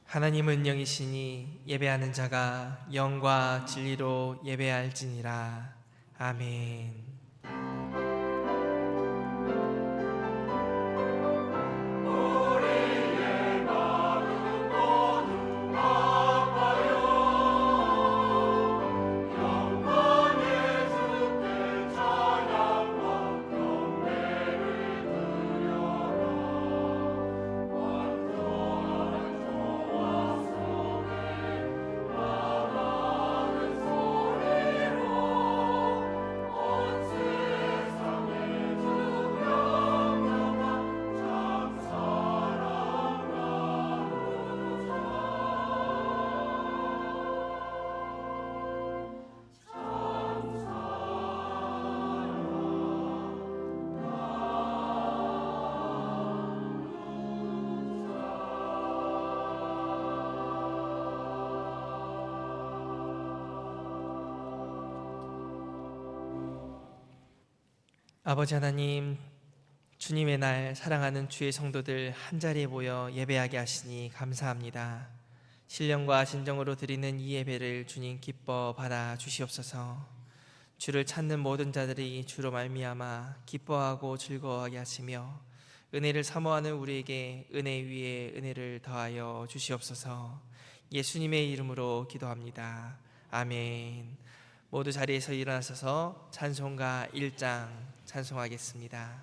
하나님은 영이시니 예배하는 자가 영과 진리로 예배할지니라. 아멘. 아버지 하나님, 주님의 날 사랑하는 주의 성도들 한자리에 모여 예배하게 하시니 감사합니다. 신령과 진정으로 드리는 이 예배를 주님 기뻐 받아 주시옵소서. 주를 찾는 모든 자들이 주로 말미암아 기뻐하고 즐거워하게 하시며 은혜를 사모하는 우리에게 은혜 위에 은혜를 더하여 주시옵소서. 예수님의 이름으로 기도합니다. 아멘. 모두 자리에서 일어나셔서 찬송가 1장 찬송하겠습니다.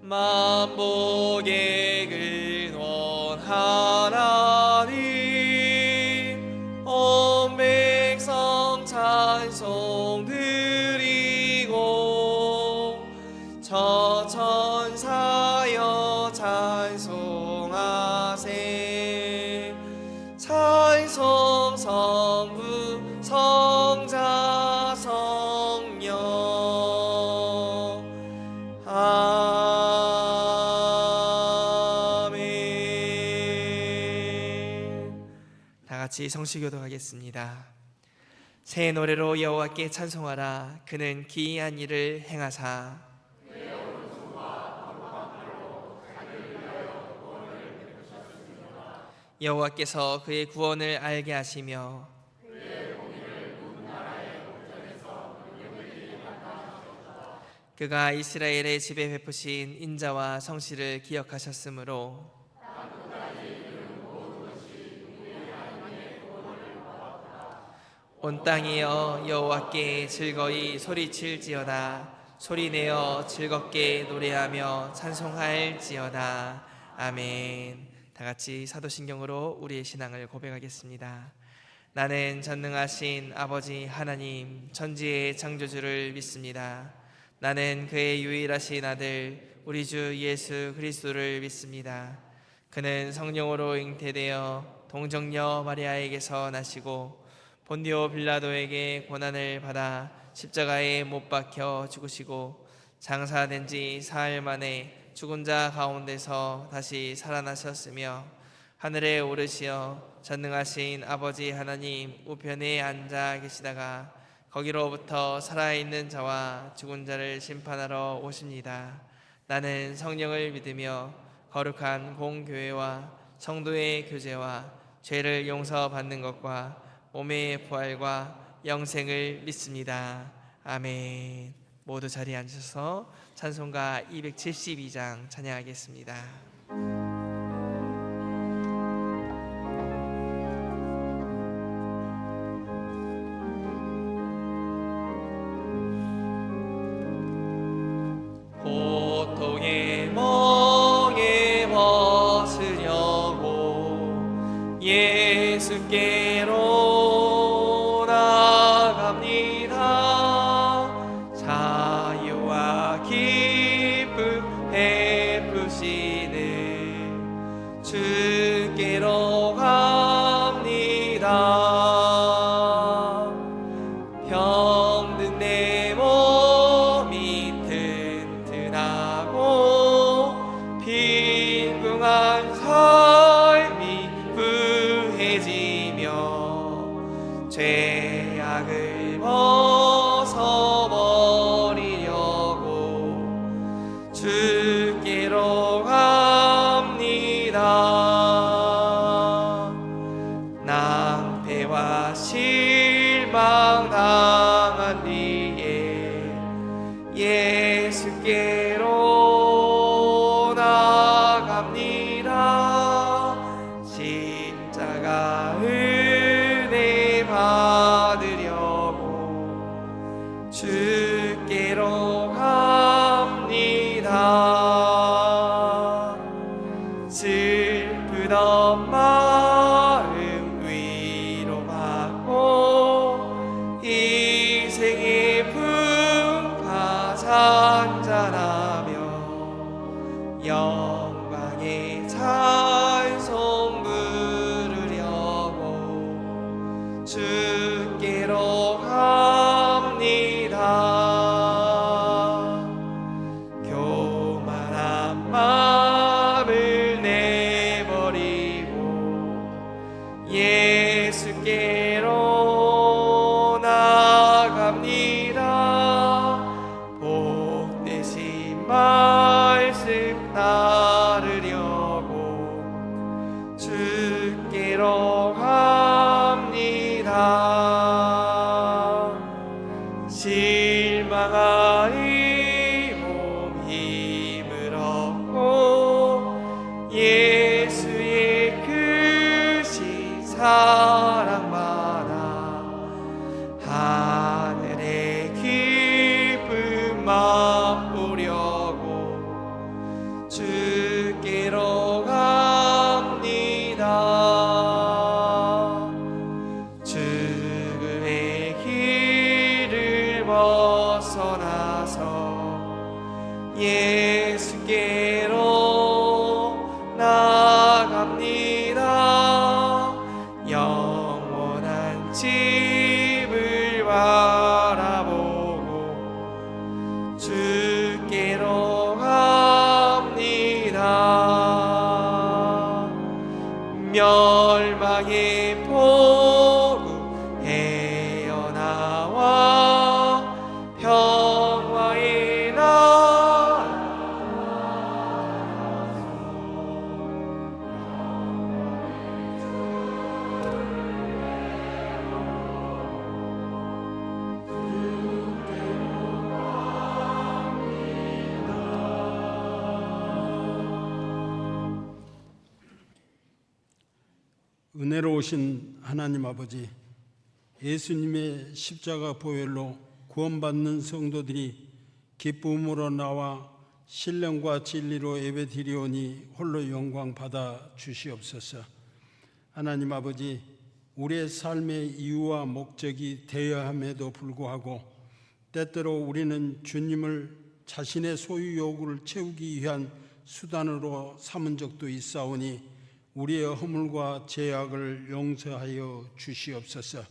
만복의 근원 하나님, 온 백성 찬송 드리고 저 천사여 찬송하세. 찬송 성부 성자 성령 아멘. 다 같이 성시교독하겠습니다. 새 노래로 여호와께 찬송하라. 그는 기이한 일을 행하사 여호와께서 그의 구원을 알게 하시며 그가 이스라엘의 집에 베푸신 인자와 성실을 기억하셨으므로 온 땅이여 여호와께 즐거이 소리칠지어다. 소리내어 즐겁게 노래하며 찬송할지어다. 아멘. 다같이 사도신경으로 우리의 신앙을 고백하겠습니다. 나는 전능하신 아버지 하나님 천지의 창조주를 믿습니다. 나는 그의 유일하신 아들 우리 주 예수 그리스도를 믿습니다. 그는 성령으로 잉태되어 동정녀 마리아에게서 나시고 본디오 빌라도에게 고난을 받아 십자가에 못 박혀 죽으시고 장사된 지 사흘 만에 죽은 자 가운데서 다시 살아나셨으며 하늘에 오르시어 전능하신 아버지 하나님 우편에 앉아 계시다가 거기로부터 살아있는 자와 죽은 자를 심판하러 오십니다. 나는 성령을 믿으며 거룩한 공교회와 성도의 교제와 죄를 용서받는 것과 몸의 부활과 영생을 믿습니다. 아멘. 모두 자리에 앉으셔서 찬송가 272장 찬양하겠습니다. 고통의 멍에 벗으려고 예수께로 나갑니다. 자유와 기쁨 베푸시는 주께로 갑니다. 병든 내 몸이 튼튼하고 빈궁한 삶이 부해지며 죄 아프던 마음 위로받고 희생의 품가 잔잔하며 영광의 찬송 부르려고 주께로 갑니다. 교만한 마음을 내버리고 예수께로 나갑니다. 복되신 말씀 따르려고 주께로 갑니다. 실망하니 몸 힘을 얻고 예수의 크신 사랑받아 하늘의 기쁨 맛보려고 주께로 갑니다. 죽음의 길을 벗어나서 예수께로 나갑니다. 영원한 집을 바라보고 주께로 갑니다. 멸망의 복음 헤어나와 평화의 나라 은혜로우신 하나님 아버지, 예수님의 십자가 보혈로 구원받는 성도들이 기쁨으로 나와 신령과 진리로 예배드리오니 홀로 영광 받아 주시옵소서. 하나님 아버지, 우리의 삶의 이유와 목적이 되어야 함에도 불구하고 때때로 우리는 주님을 자신의 소유 요구를 채우기 위한 수단으로 삼은 적도 있사오니 우리의 허물과 죄악을 용서하여 주시옵소서.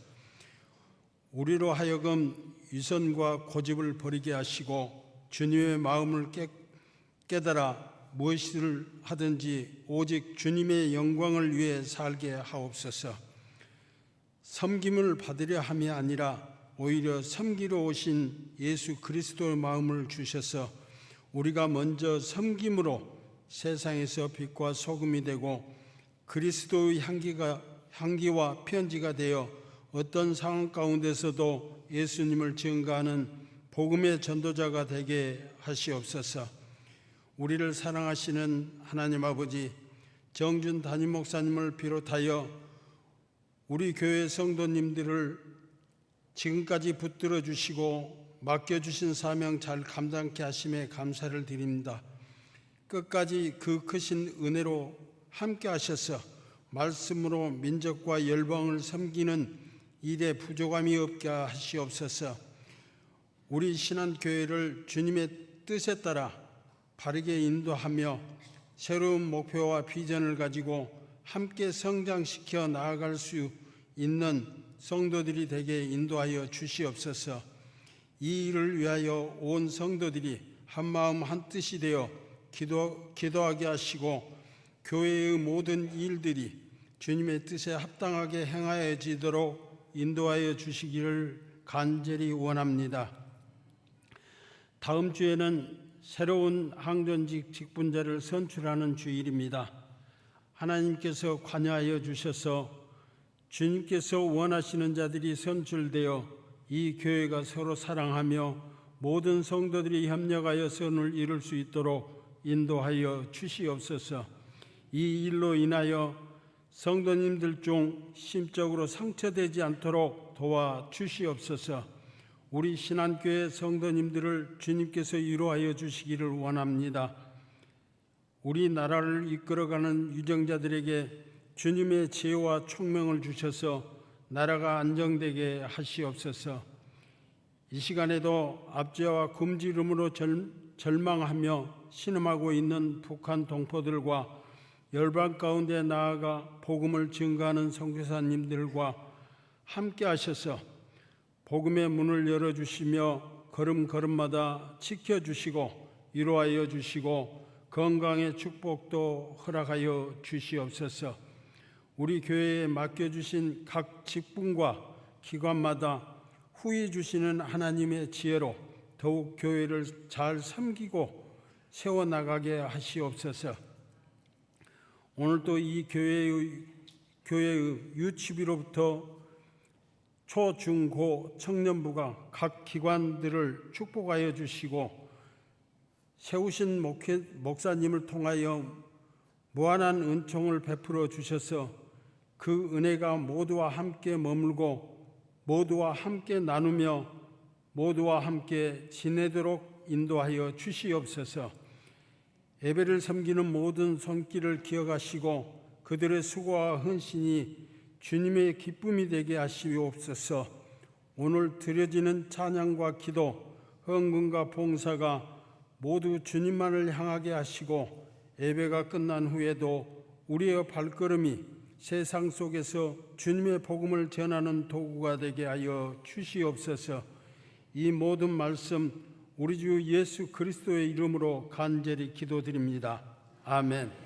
우리로 하여금 위선과 고집을 버리게 하시고 주님의 마음을 깨달아 무엇을 하든지 오직 주님의 영광을 위해 살게 하옵소서. 섬김을 받으려 함이 아니라 오히려 섬기러 오신 예수 그리스도의 마음을 주셔서 우리가 먼저 섬김으로 세상에서 빛과 소금이 되고 그리스도의 향기와 편지가 되어 어떤 상황 가운데서도 예수님을 증거하는 복음의 전도자가 되게 하시옵소서. 우리를 사랑하시는 하나님 아버지, 정준 담임 목사님을 비롯하여 우리 교회 성도님들을 지금까지 붙들어 주시고 맡겨주신 사명 잘 감당케 하심에 감사를 드립니다. 끝까지 그 크신 은혜로 함께 하셔서 말씀으로 민족과 열방을 섬기는 일에 부족함이 없게 하시옵소서. 우리 신한교회를 주님의 뜻에 따라 바르게 인도하며 새로운 목표와 비전을 가지고 함께 성장시켜 나아갈 수 있는 성도들이 되게 인도하여 주시옵소서. 이 일을 위하여 온 성도들이 한마음 한뜻이 되어 기도하게 하시고 교회의 모든 일들이 주님의 뜻에 합당하게 행하여지도록 인도하여 주시기를 간절히 원합니다. 다음 주에는 새로운 항전직 직분자를 선출하는 주일입니다. 하나님께서 관여하여 주셔서 주님께서 원하시는 자들이 선출되어 이 교회가 서로 사랑하며 모든 성도들이 협력하여 선을 이룰 수 있도록 인도하여 주시옵소서. 이 일로 인하여 성도님들 중 심적으로 상처되지 않도록 도와 주시옵소서. 우리 신한교회 성도님들을 주님께서 위로하여 주시기를 원합니다. 우리나라를 이끌어가는 유정자들에게 주님의 지혜와 총명을 주셔서 나라가 안정되게 하시옵소서. 이 시간에도 압제와 굶주림으로 절망하며 신음하고 있는 북한 동포들과 열방 가운데 나아가 복음을 증거하는 선교사님들과 함께 하셔서 복음의 문을 열어주시며 걸음걸음마다 지켜주시고 위로하여 주시고 건강의 축복도 허락하여 주시옵소서. 우리 교회에 맡겨주신 각 직분과 기관마다 후히 주시는 하나님의 지혜로 더욱 교회를 잘 섬기고 세워나가게 하시옵소서. 오늘도 이 교회의 유치비로부터 초, 중, 고 청년부가 각 기관들을 축복하여 주시고 세우신 목사님을 통하여 무한한 은총을 베풀어 주셔서 그 은혜가 모두와 함께 머물고 모두와 함께 나누며 모두와 함께 지내도록 인도하여 주시옵소서. 예배를 섬기는 모든 손길을 기억하시고 그들의 수고와 헌신이 주님의 기쁨이 되게 하시옵소서. 오늘 드려지는 찬양과 기도, 헌금과 봉사가 모두 주님만을 향하게 하시고 예배가 끝난 후에도 우리의 발걸음이 세상 속에서 주님의 복음을 전하는 도구가 되게 하여 주시옵소서. 이 모든 말씀 우리 주 예수 그리스도의 이름으로 간절히 기도드립니다. 아멘.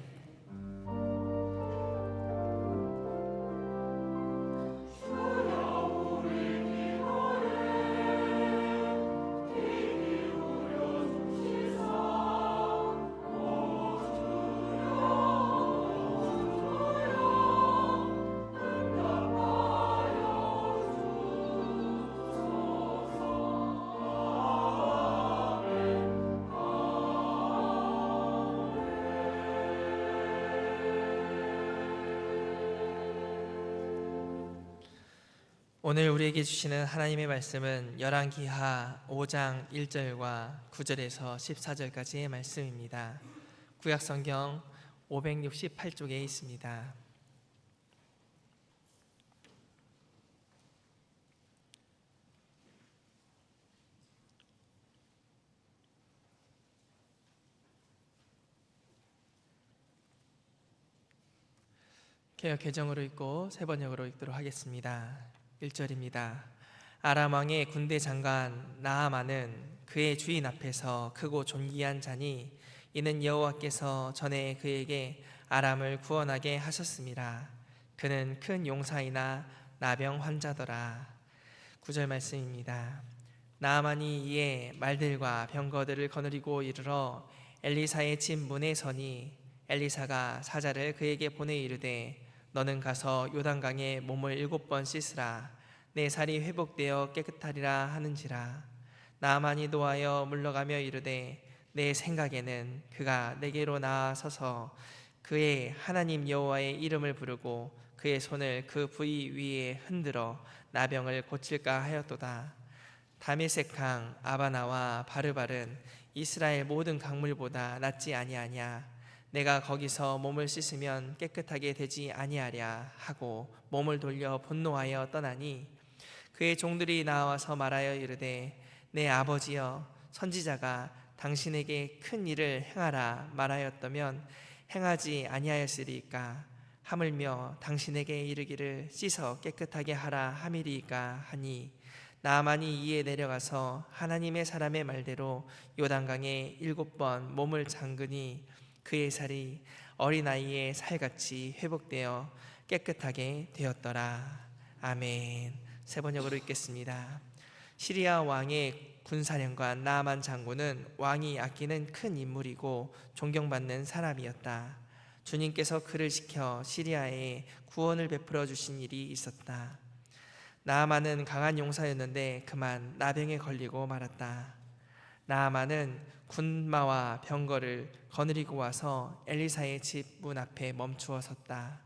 오늘 우리에게 주시는 하나님의 말씀은 열왕기하 5장 1절과 9절에서 14절까지의 말씀입니다. 구약성경 568쪽에 있습니다. 개역 개정으로 읽고 세 번역으로 읽도록 하겠습니다. 1절입니다. 아람 왕의 군대 장관 나아만은 그의 주인 앞에서 크고 존귀한 자니 이는 여호와께서 전에 그에게 아람을 구원하게 하셨습니다. 그는 큰 용사이나 나병 환자더라. 9절 말씀입니다. 나아만이 이에 말들과 병거들을 거느리고 이르러 엘리사의 집 문에 서니 엘리사가 사자를 그에게 보내 이르되 너는 가서 요단강에 몸을 7번 씻으라. 내 살이 회복되어 깨끗하리라 하는지라. 나아만이 노하여 물러가며 이르되 내 생각에는 그가 내게로 나아서서 그의 하나님 여호와의 이름을 부르고 그의 손을 그 부위 위에 흔들어 나병을 고칠까 하였도다. 다메섹강 아바나와 바르발은 이스라엘 모든 강물보다 낫지 아니하냐. 내가 거기서 몸을 씻으면 깨끗하게 되지 아니하랴 하고 몸을 돌려 분노하여 떠나니 그의 종들이 나와서 말하여 이르되 내 아버지여 선지자가 당신에게 큰 일을 행하라 말하였다면 행하지 아니하였으리이까. 하물며 당신에게 이르기를 씻어 깨끗하게 하라 함이리이까 하니 나아만이 이에 내려가서 하나님의 사람의 말대로 요단강에 7번 몸을 잠그니 그의 살이 어린아이의 살같이 회복되어 깨끗하게 되었더라. 아멘. 세 번역으로 읽겠습니다. 시리아 왕의 군사령관 나아만 장군은 왕이 아끼는 큰 인물이고 존경받는 사람이었다. 주님께서 그를 시켜 시리아에 구원을 베풀어 주신 일이 있었다. 나아만은 강한 용사였는데 그만 나병에 걸리고 말았다. 나아만은 군마와 병거를 거느리고 와서 엘리사의 집 문 앞에 멈추어 섰다.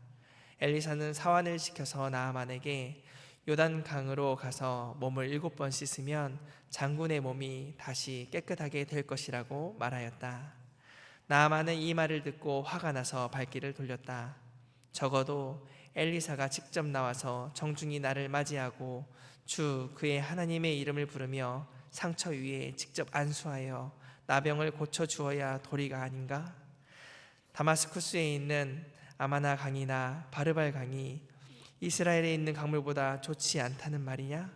엘리사는 사환을 시켜서 나아만에게 요단강으로 가서 몸을 7번 씻으면 장군의 몸이 다시 깨끗하게 될 것이라고 말하였다. 나아만은 이 말을 듣고 화가 나서 발길을 돌렸다. 적어도 엘리사가 직접 나와서 정중히 나를 맞이하고 주 그의 하나님의 이름을 부르며 상처 위에 직접 안수하여 나병을 고쳐 주어야 도리가 아닌가? 다마스쿠스에 있는 아마나 강이나 바르발 강이 이스라엘에 있는 강물보다 좋지 않다는 말이냐?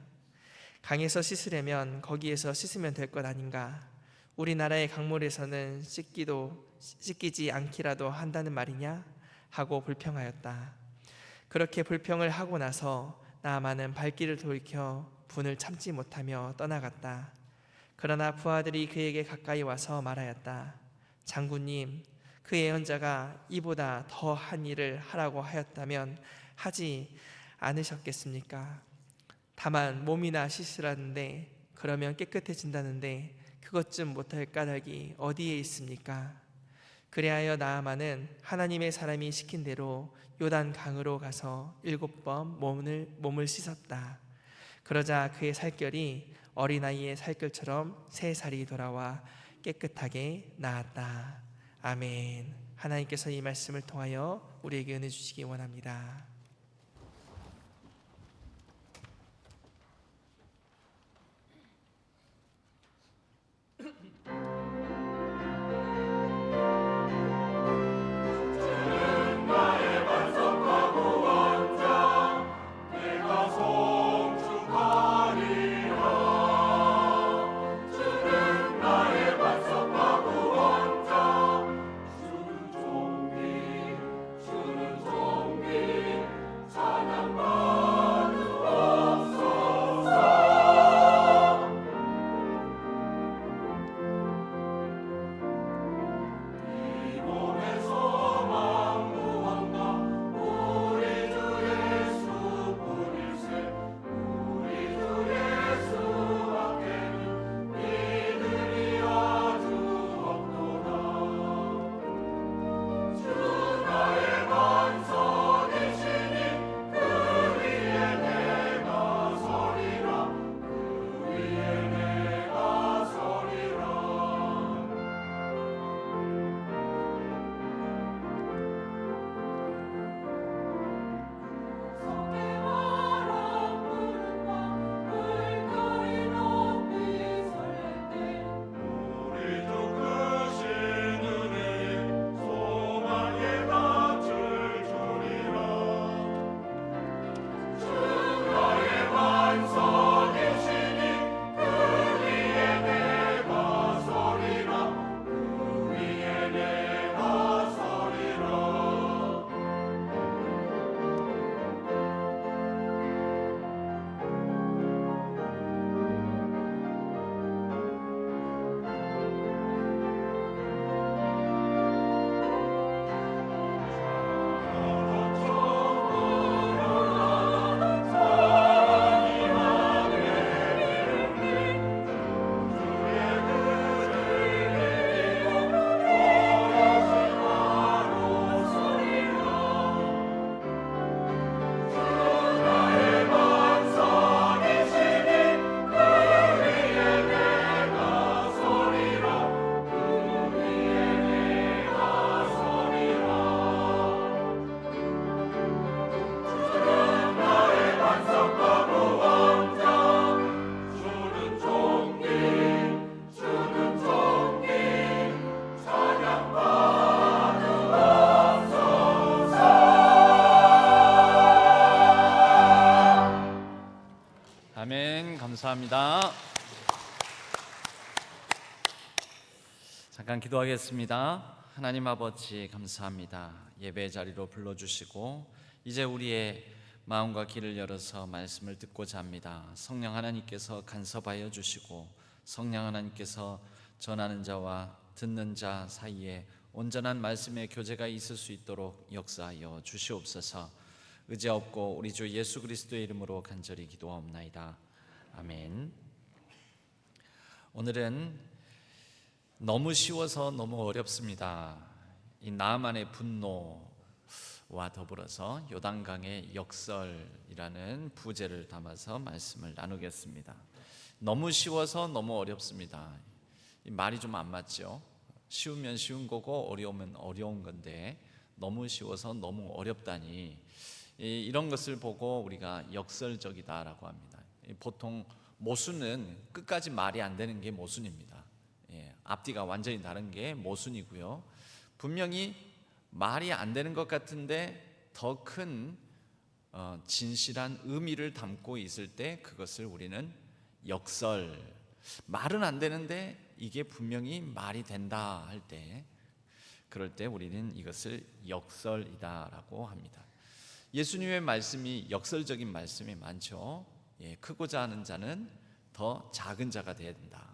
강에서 씻으려면 거기에서 씻으면 될 것 아닌가? 우리나라의 강물에서는 씻기지 않기라도 한다는 말이냐? 하고 불평하였다. 그렇게 불평을 하고 나서 나아만은 발길을 돌이켜 분을 참지 못하며 떠나갔다. 그러나 부하들이 그에게 가까이 와서 말하였다. 장군님, 그 예언자가 이보다 더한 일을 하라고 하였다면 하지 않으셨겠습니까? 다만 몸이나 씻으라는데 그러면 깨끗해진다는데 그것 좀 못할 까닭이 어디에 있습니까? 그리하여 나아만은 하나님의 사람이 시킨 대로 요단 강으로 가서 7번 몸을 씻었다. 그러자 그의 살결이 어린아이의 살결처럼 새 살이 돌아와 깨끗하게 나았다. 아멘. 하나님께서 이 말씀을 통하여 우리에게 은혜 주시기 원합니다. 감사합니다. 잠깐 기도하겠습니다. 하나님 아버지 감사합니다. 예배의 자리로 불러주시고 이제 우리의 마음과 귀를 열어서 말씀을 듣고자 합니다. 성령 하나님께서 간섭하여 주시고 성령 하나님께서 전하는 자와 듣는 자 사이에 온전한 말씀의 교제가 있을 수 있도록 역사하여 주시옵소서. 의지 없고 우리 주 예수 그리스도의 이름으로 간절히 기도하옵나이다. 아멘. 오늘은 너무 쉬워서 너무 어렵습니다. 이 나아만의 분노와 더불어서 요단강의 역설이라는 부제를 담아서 말씀을 나누겠습니다. 너무 쉬워서 너무 어렵습니다. 이 말이 좀 안 맞죠? 쉬우면 쉬운 거고 어려우면 어려운 건데 너무 쉬워서 너무 어렵다니, 이런 것을 보고 우리가 역설적이다라고 합니다. 보통 모순은 끝까지 말이 안 되는 게 모순입니다. 앞뒤가 완전히 다른 게 모순이고요. 분명히 말이 안 되는 것 같은데 더 큰 진실한 의미를 담고 있을 때 그것을 우리는 역설, 말은 안 되는데 이게 분명히 말이 된다 할 때, 그럴 때 우리는 이것을 역설이다라고 합니다. 예수님의 말씀이 역설적인 말씀이 많죠. 크고자 하는 자는 더 작은 자가 되어야 된다.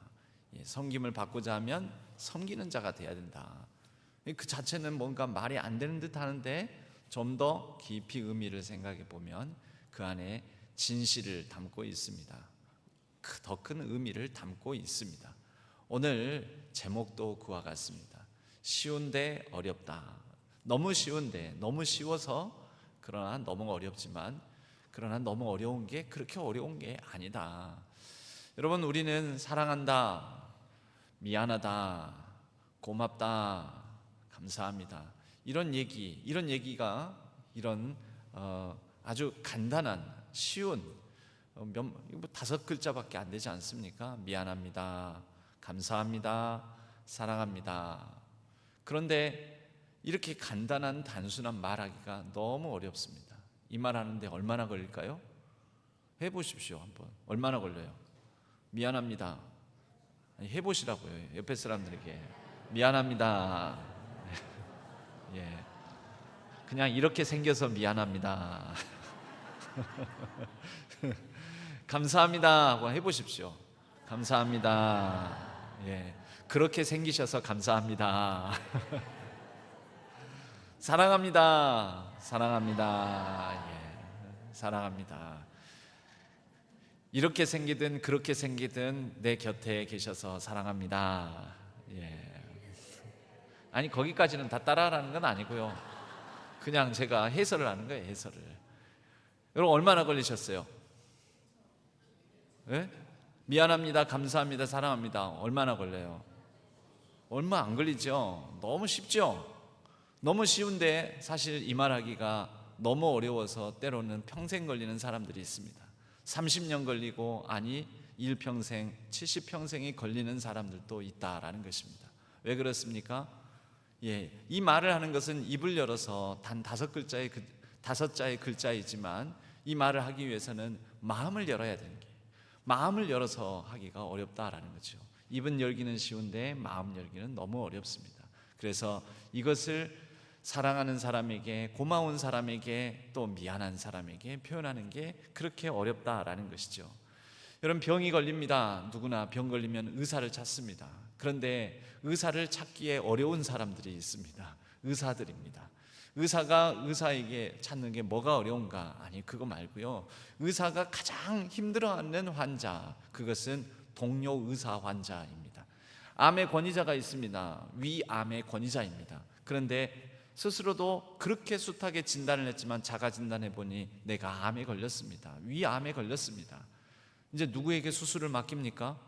섬김을 받고자 하면 섬기는 자가 되어야 된다. 그 자체는 뭔가 말이 안 되는 듯 하는데 좀 더 깊이 의미를 생각해 보면 그 안에 진실을 담고 있습니다. 더 큰 의미를 담고 있습니다. 오늘 제목도 그와 같습니다. 쉬운데 어렵다. 너무 쉬운데, 너무 쉬워서 그러나 너무 어렵지만, 그러나 너무 어려운 게 그렇게 어려운 게 아니다. 여러분, 우리는 사랑한다, 미안하다, 고맙다, 감사합니다, 이런 얘기가 이런 아주 간단한 쉬운 뭐 5글자밖에 안 되지 않습니까? 미안합니다, 감사합니다, 사랑합니다. 그런데 이렇게 간단한 단순한 말하기가 너무 어렵습니다. 이 말하는데 얼마나 걸릴까요? 해보십시오. 한번. 얼마나 걸려요? 미안합니다. 아니, 해보시라고요. 옆에 사람들에게 미안합니다. 예, 그냥 이렇게 생겨서 미안합니다. 감사합니다 하고 해보십시오. 감사합니다. 예, 그렇게 생기셔서 감사합니다. 사랑합니다. 사랑합니다. 예, 사랑합니다. 이렇게 생기든 그렇게 생기든 내 곁에 계셔서 사랑합니다. 예. 아니, 거기까지는 다 따라하라는 건 아니고요. 그냥 제가 해설을 하는 거예요. 해설을. 여러분, 얼마나 걸리셨어요? 예? 미안합니다, 감사합니다, 사랑합니다. 얼마나 걸려요? 얼마 안 걸리죠? 너무 쉽죠? 너무 쉬운데 사실 이 말하기가 너무 어려워서 때로는 평생 걸리는 사람들이 있습니다. 30년 걸리고, 아니 일평생, 70평생이 걸리는 사람들도 있다라는 것입니다. 왜 그렇습니까? 이 말을 하는 것은 입을 열어서 단 5자의 글자이지만 이 말을 하기 위해서는 마음을 열어야 되는 게, 마음을 열어서 하기가 어렵다라는 거죠. 입은 열기는 쉬운데 마음 열기는 너무 어렵습니다. 그래서 이것을 사랑하는 사람에게, 고마운 사람에게, 또 미안한 사람에게 표현하는 게 그렇게 어렵다라는 것이죠. 여러분, 병이 걸립니다. 누구나 병 걸리면 의사를 찾습니다. 그런데 의사를 찾기에 어려운 사람들이 있습니다. 의사들입니다. 의사가 의사에게 찾는 게 뭐가 어려운가? 아니, 그거 말고요. 의사가 가장 힘들어하는 환자, 그것은 동료 의사 환자입니다. 암의 권위자가 있습니다. 위암의 권위자입니다. 그런데 스스로도 그렇게 숱하게 진단을 했지만 자가 진단해 보니 내가 암에 걸렸습니다. 위암에 걸렸습니다. 이제 누구에게 수술을 맡깁니까?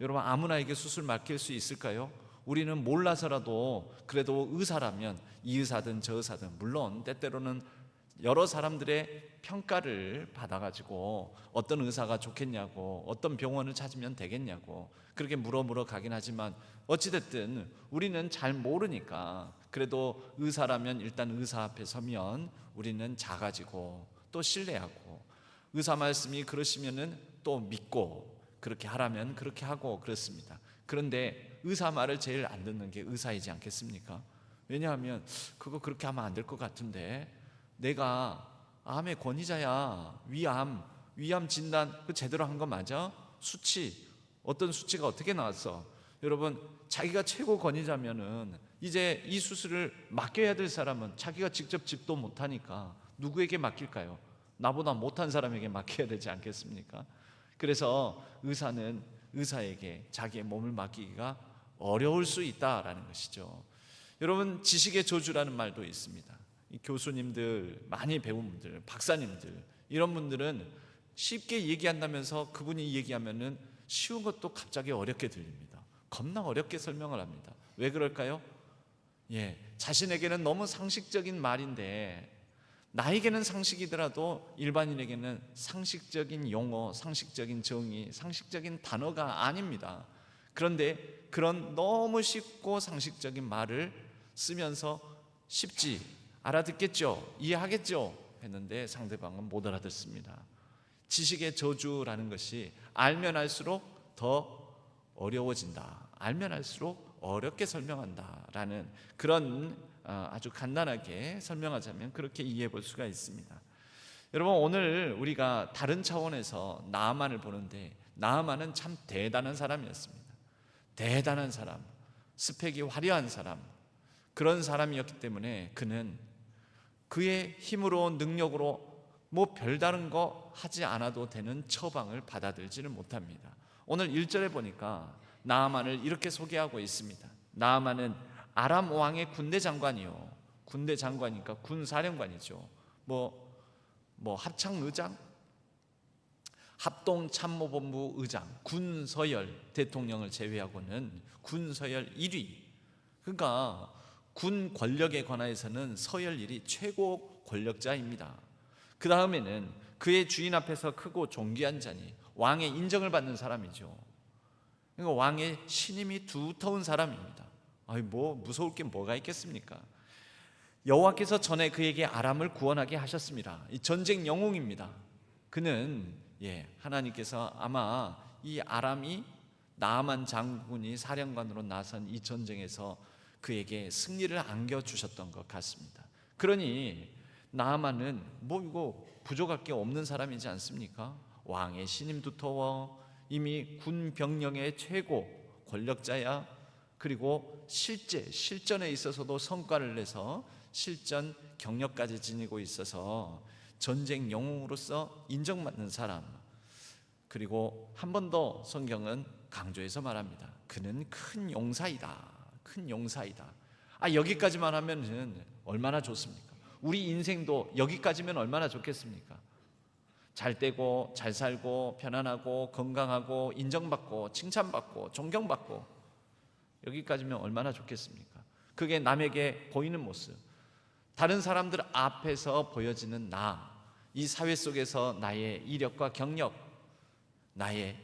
여러분, 아무나에게 수술 맡길 수 있을까요? 우리는 몰라서라도 그래도 의사라면 이 의사든 저 의사든, 물론 때때로는 여러 사람들의 평가를 받아가지고 어떤 의사가 좋겠냐고, 어떤 병원을 찾으면 되겠냐고 그렇게 물어 가긴 하지만, 어찌됐든 우리는 잘 모르니까 그래도 의사라면 일단 의사 앞에 서면 우리는 작아지고 또 신뢰하고, 의사 말씀이 그러시면은 또 믿고, 그렇게 하라면 그렇게 하고 그렇습니다. 그런데 의사 말을 제일 안 듣는 게 의사이지 않겠습니까? 왜냐하면 그거 그렇게 하면 안 될 것 같은데, 내가 암의 권위자야, 위암 진단 그 제대로 한 거 맞아? 수치, 어떤 수치가 어떻게 나왔어? 여러분, 자기가 최고 권위자면은 이제 이 수술을 맡겨야 될 사람은 자기가 직접 집도 못하니까 누구에게 맡길까요? 나보다 못한 사람에게 맡겨야 되지 않겠습니까? 그래서 의사는 의사에게 자기의 몸을 맡기기가 어려울 수 있다라는 것이죠. 여러분, 지식의 저주라는 말도 있습니다. 이 교수님들, 많이 배운 분들, 박사님들, 이런 분들은 쉽게 얘기한다면서 그분이 얘기하면은 쉬운 것도 갑자기 어렵게 들립니다. 겁나 어렵게 설명을 합니다. 왜 그럴까요? 자신에게는 너무 상식적인 말인데 나에게는 상식이더라도 일반인에게는 상식적인 용어, 상식적인 정의, 상식적인 단어가 아닙니다. 그런데 그런 너무 쉽고 상식적인 말을 쓰면서 쉽지, 알아듣겠죠, 이해하겠죠 했는데 상대방은 못 알아듣습니다. 지식의 저주라는 것이 알면 알수록 더 어려워진다, 알면 알수록 어렵게 설명한다라는 그런 아주 간단하게 설명하자면 그렇게 이해해 볼 수가 있습니다. 여러분, 오늘 우리가 다른 차원에서 나아만을 보는데 나아만은 참 대단한 사람이었습니다. 대단한 사람, 스펙이 화려한 사람, 그런 사람이었기 때문에 그는 그의 힘으로 능력으로 뭐 별다른 거 하지 않아도 되는 처방을 받아들지를 못합니다. 오늘 1절에 보니까 나아만을 이렇게 소개하고 있습니다. 나아만은 아람 왕의 군대 장관이요. 군대 장관이니까 군사령관이죠. 뭐 합창의장, 합동참모본부 의장, 군서열, 대통령을 제외하고는 군서열 1위. 그러니까 군 권력에 관하여서는 서열 1위 최고 권력자입니다. 그 다음에는 그의 주인 앞에서 크고 존귀한 자니 왕의 인정을 받는 사람이죠. 그러니까 왕의 신임이 두터운 사람입니다. 뭐 무서울 게 뭐가 있겠습니까? 여호와께서 전에 그에게 아람을 구원하게 하셨습니다. 이 전쟁 영웅입니다. 그는 하나님께서 아마 이 아람이 나아만 장군이 사령관으로 나선 이 전쟁에서 그에게 승리를 안겨주셨던 것 같습니다. 그러니 나아만은 뭐 이거 부족할 게 없는 사람이지 않습니까? 왕의 신임 두터워, 이미 군 병력의 최고 권력자야. 그리고 실전에 있어서도 성과를 내서 실전 경력까지 지니고 있어서 전쟁 영웅으로서 인정받는 사람. 그리고 한 번 더 성경은 강조해서 말합니다. 그는 큰 용사이다. 큰 용사이다. 여기까지만 하면은 얼마나 좋습니까? 우리 인생도 여기까지면 얼마나 좋겠습니까? 잘 되고 잘 살고 편안하고 건강하고 인정받고 칭찬받고 존경받고 여기까지면 얼마나 좋겠습니까? 그게 남에게 보이는 모습, 다른 사람들 앞에서 보여지는 나, 이 사회 속에서 나의 이력과 경력, 나의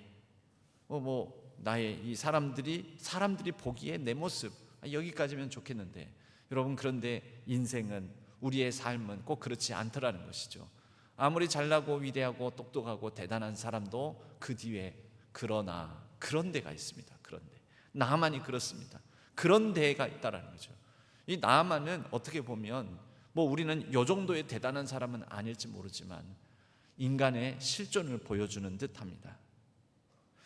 이 사람들이 보기에 내 모습, 여기까지면 좋겠는데 여러분, 그런데 인생은, 우리의 삶은 꼭 그렇지 않더라는 것이죠. 아무리 잘나고 위대하고 똑똑하고 대단한 사람도 그 뒤에 그러나 그런 데가 있습니다. 그런데 나아만이 그렇습니다. 그런 데가 있다라는 거죠. 이 나아만은 어떻게 보면 우리는 요 정도의 대단한 사람은 아닐지 모르지만 인간의 실존을 보여주는 듯합니다.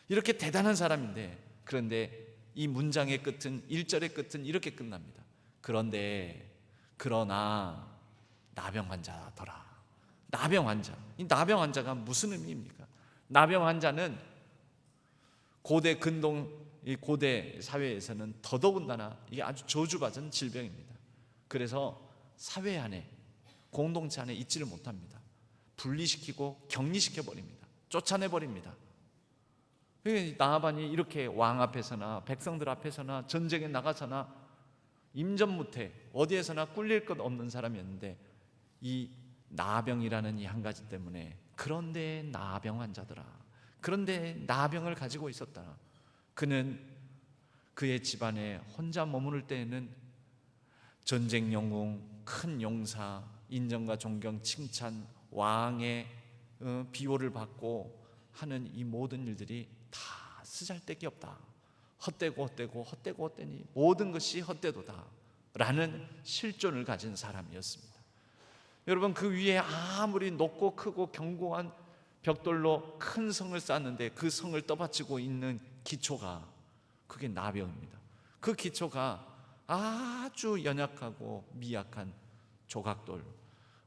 이렇게 대단한 사람인데, 그런데 이 문장의 끝은, 1절의 끝은 이렇게 끝납니다. 그러나 나병 환자더라. 나병 환자. 이 나병 환자가 무슨 의미입니까? 나병 환자는 고대 사회에서는 더더군다나 이게 아주 저주받은 질병입니다. 그래서 사회 안에, 공동체 안에 있지를 못합니다. 분리시키고 격리시켜 버립니다. 쫓아내 버립니다. 나아만이 이렇게 왕 앞에서나 백성들 앞에서나 전쟁에 나가서나 임전무태 어디에서나 꿀릴 것 없는 사람이었는데 이 나병이라는 이 한 가지 때문에 그런데 나병 환자더라. 그런데 나병을 가지고 있었다. 그는 그의 집안에 혼자 머무를 때에는 전쟁 영웅, 큰 용사, 인정과 존경, 칭찬, 왕의 비호를 받고 하는 이 모든 일들이 다 쓰잘데기 없다. 헛되니 모든 것이 헛되도다 라는 실존을 가진 사람이었습니다. 여러분, 그 위에 아무리 높고 크고 견고한 벽돌로 큰 성을 쌓았는데 그 성을 떠받치고 있는 기초가, 그게 나병입니다. 그 기초가 아주 연약하고 미약한 조각돌,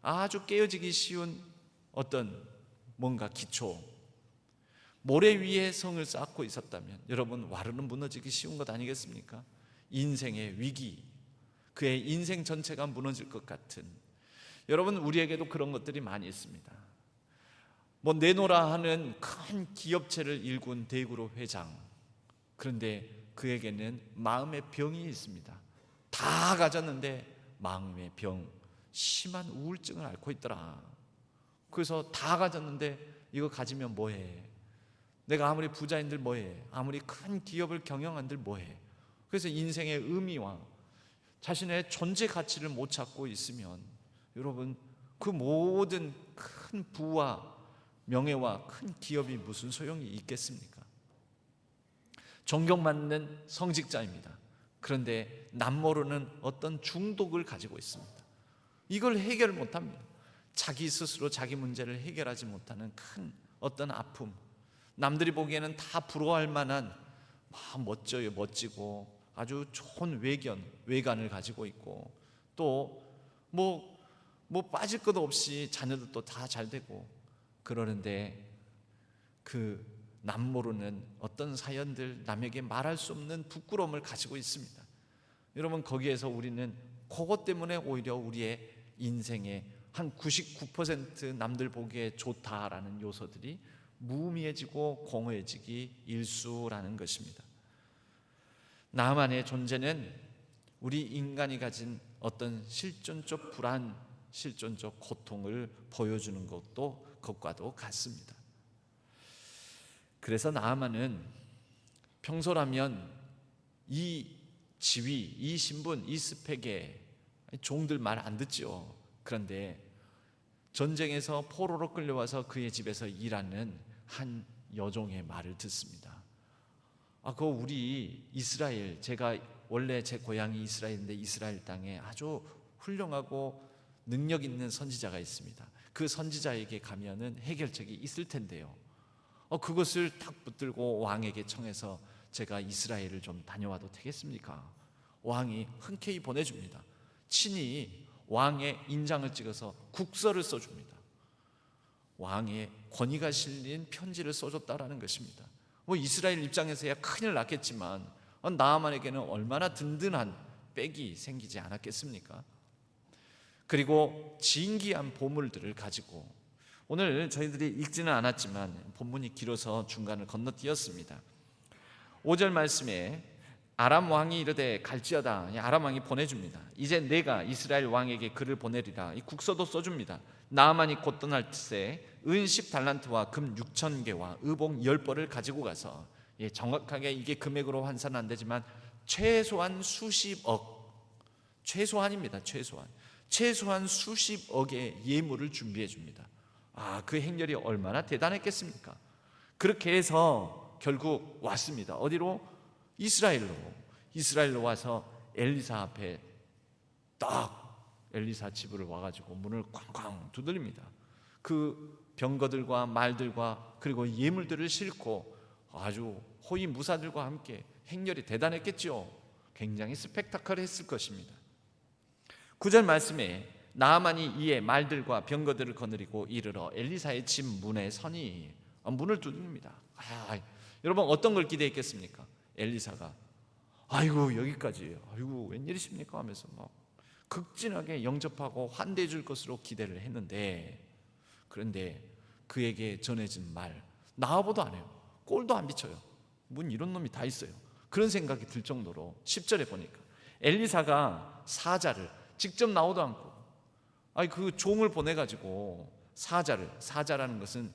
아주 깨어지기 쉬운 어떤 뭔가 기초, 모래 위에 성을 쌓고 있었다면 여러분, 와르는 무너지기 쉬운 것 아니겠습니까? 인생의 위기, 그의 인생 전체가 무너질 것 같은, 여러분, 우리에게도 그런 것들이 많이 있습니다. 내노라 하는 큰 기업체를 일군 대그룹 회장, 그런데 그에게는 마음의 병이 있습니다. 다 가졌는데 마음의 병, 심한 우울증을 앓고 있더라. 그래서 다 가졌는데 이거 가지면 뭐해? 내가 아무리 부자인들 뭐해? 아무리 큰 기업을 경영한들 뭐해? 그래서 인생의 의미와 자신의 존재 가치를 못 찾고 있으면 여러분, 그 모든 큰 부와 명예와 큰 기업이 무슨 소용이 있겠습니까? 존경받는 성직자입니다. 그런데 남모르는 어떤 중독을 가지고 있습니다. 이걸 해결 못합니다. 자기 스스로 자기 문제를 해결하지 못하는 큰 어떤 아픔, 남들이 보기에는 다 부러워할 만한 멋져요, 멋지고 아주 좋은 외관을 가지고 있고 또 뭐 빠질 것 없이 자녀들도 다 잘 되고 그러는데 그 남모르는 어떤 사연들, 남에게 말할 수 없는 부끄러움을 가지고 있습니다. 여러분, 거기에서 우리는 그것 때문에 오히려 우리의 인생의 한 99% 남들 보기에 좋다라는 요소들이 무의미해지고 공허해지기 일쑤라는 것입니다. 나만의 존재는 우리 인간이 가진 어떤 실존적 불안, 실존적 고통을 보여주는 것과도 같습니다. 그래서 나아만은 평소라면 이 지위, 이 신분, 이 스펙에 종들 말 안 듣죠. 그런데 전쟁에서 포로로 끌려와서 그의 집에서 일하는 한 여종의 말을 듣습니다. 그거 우리 이스라엘, 제가 원래 제 고향이 이스라엘인데 이스라엘 땅에 아주 훌륭하고 능력 있는 선지자가 있습니다. 그 선지자에게 가면은 해결책이 있을 텐데요. 그것을 딱 붙들고 왕에게 청해서 제가 이스라엘을 좀 다녀와도 되겠습니까? 왕이 흔쾌히 보내줍니다. 친히 왕의 인장을 찍어서 국서를 써줍니다. 왕의 권위가 실린 편지를 써줬다라는 것입니다. 이스라엘 입장에서야 큰일 났겠지만 나아만에게는 얼마나 든든한 백이 생기지 않았겠습니까? 그리고 진귀한 보물들을 가지고, 오늘 저희들이 읽지는 않았지만 본문이 길어서 중간을 건너뛰었습니다. 5절 말씀에 아람 왕이 이르되 갈지어다, 아람 왕이 보내줍니다. 이제 내가 이스라엘 왕에게 글을 보내리라. 이 국서도 써줍니다. 나아만이 곧 떠날 때 은 10달란트와 금 6,000개와 의복 10벌을 가지고 가서, 정확하게 이게 금액으로 환산은 안 되지만 최소한 수십억, 최소한입니다. 최소한 수십억의 예물을 준비해 줍니다. 그 행렬이 얼마나 대단했겠습니까? 그렇게 해서 결국 왔습니다. 어디로? 이스라엘로 와서 엘리사 앞에 딱 엘리사 집으로 와가지고 문을 쾅쾅 두드립니다. 그 병거들과 말들과 그리고 예물들을 싣고 아주 호위 무사들과 함께 행렬이 대단했겠죠. 굉장히 스펙타클했을 것입니다. 9절 말씀에 나아만이 이에 말들과 병거들을 거느리고 이르러 엘리사의 집 문에 서니, 문을 두드립니다. 여러분, 어떤 걸 기대했겠습니까? 엘리사가 아이고 여기까지, 아이고 웬일이십니까 하면서 막 극진하게 영접하고 환대해 줄 것으로 기대를 했는데, 그런데 그에게 전해진 말, 나와보도 안 해요. 꼴도 안 비쳐요. 뭔 이런 놈이 다 있어요. 그런 생각이 들 정도로 10절에 보니까 엘리사가 사자를 직접 나오도 않고, 그 종을 보내가지고 사자라는 것은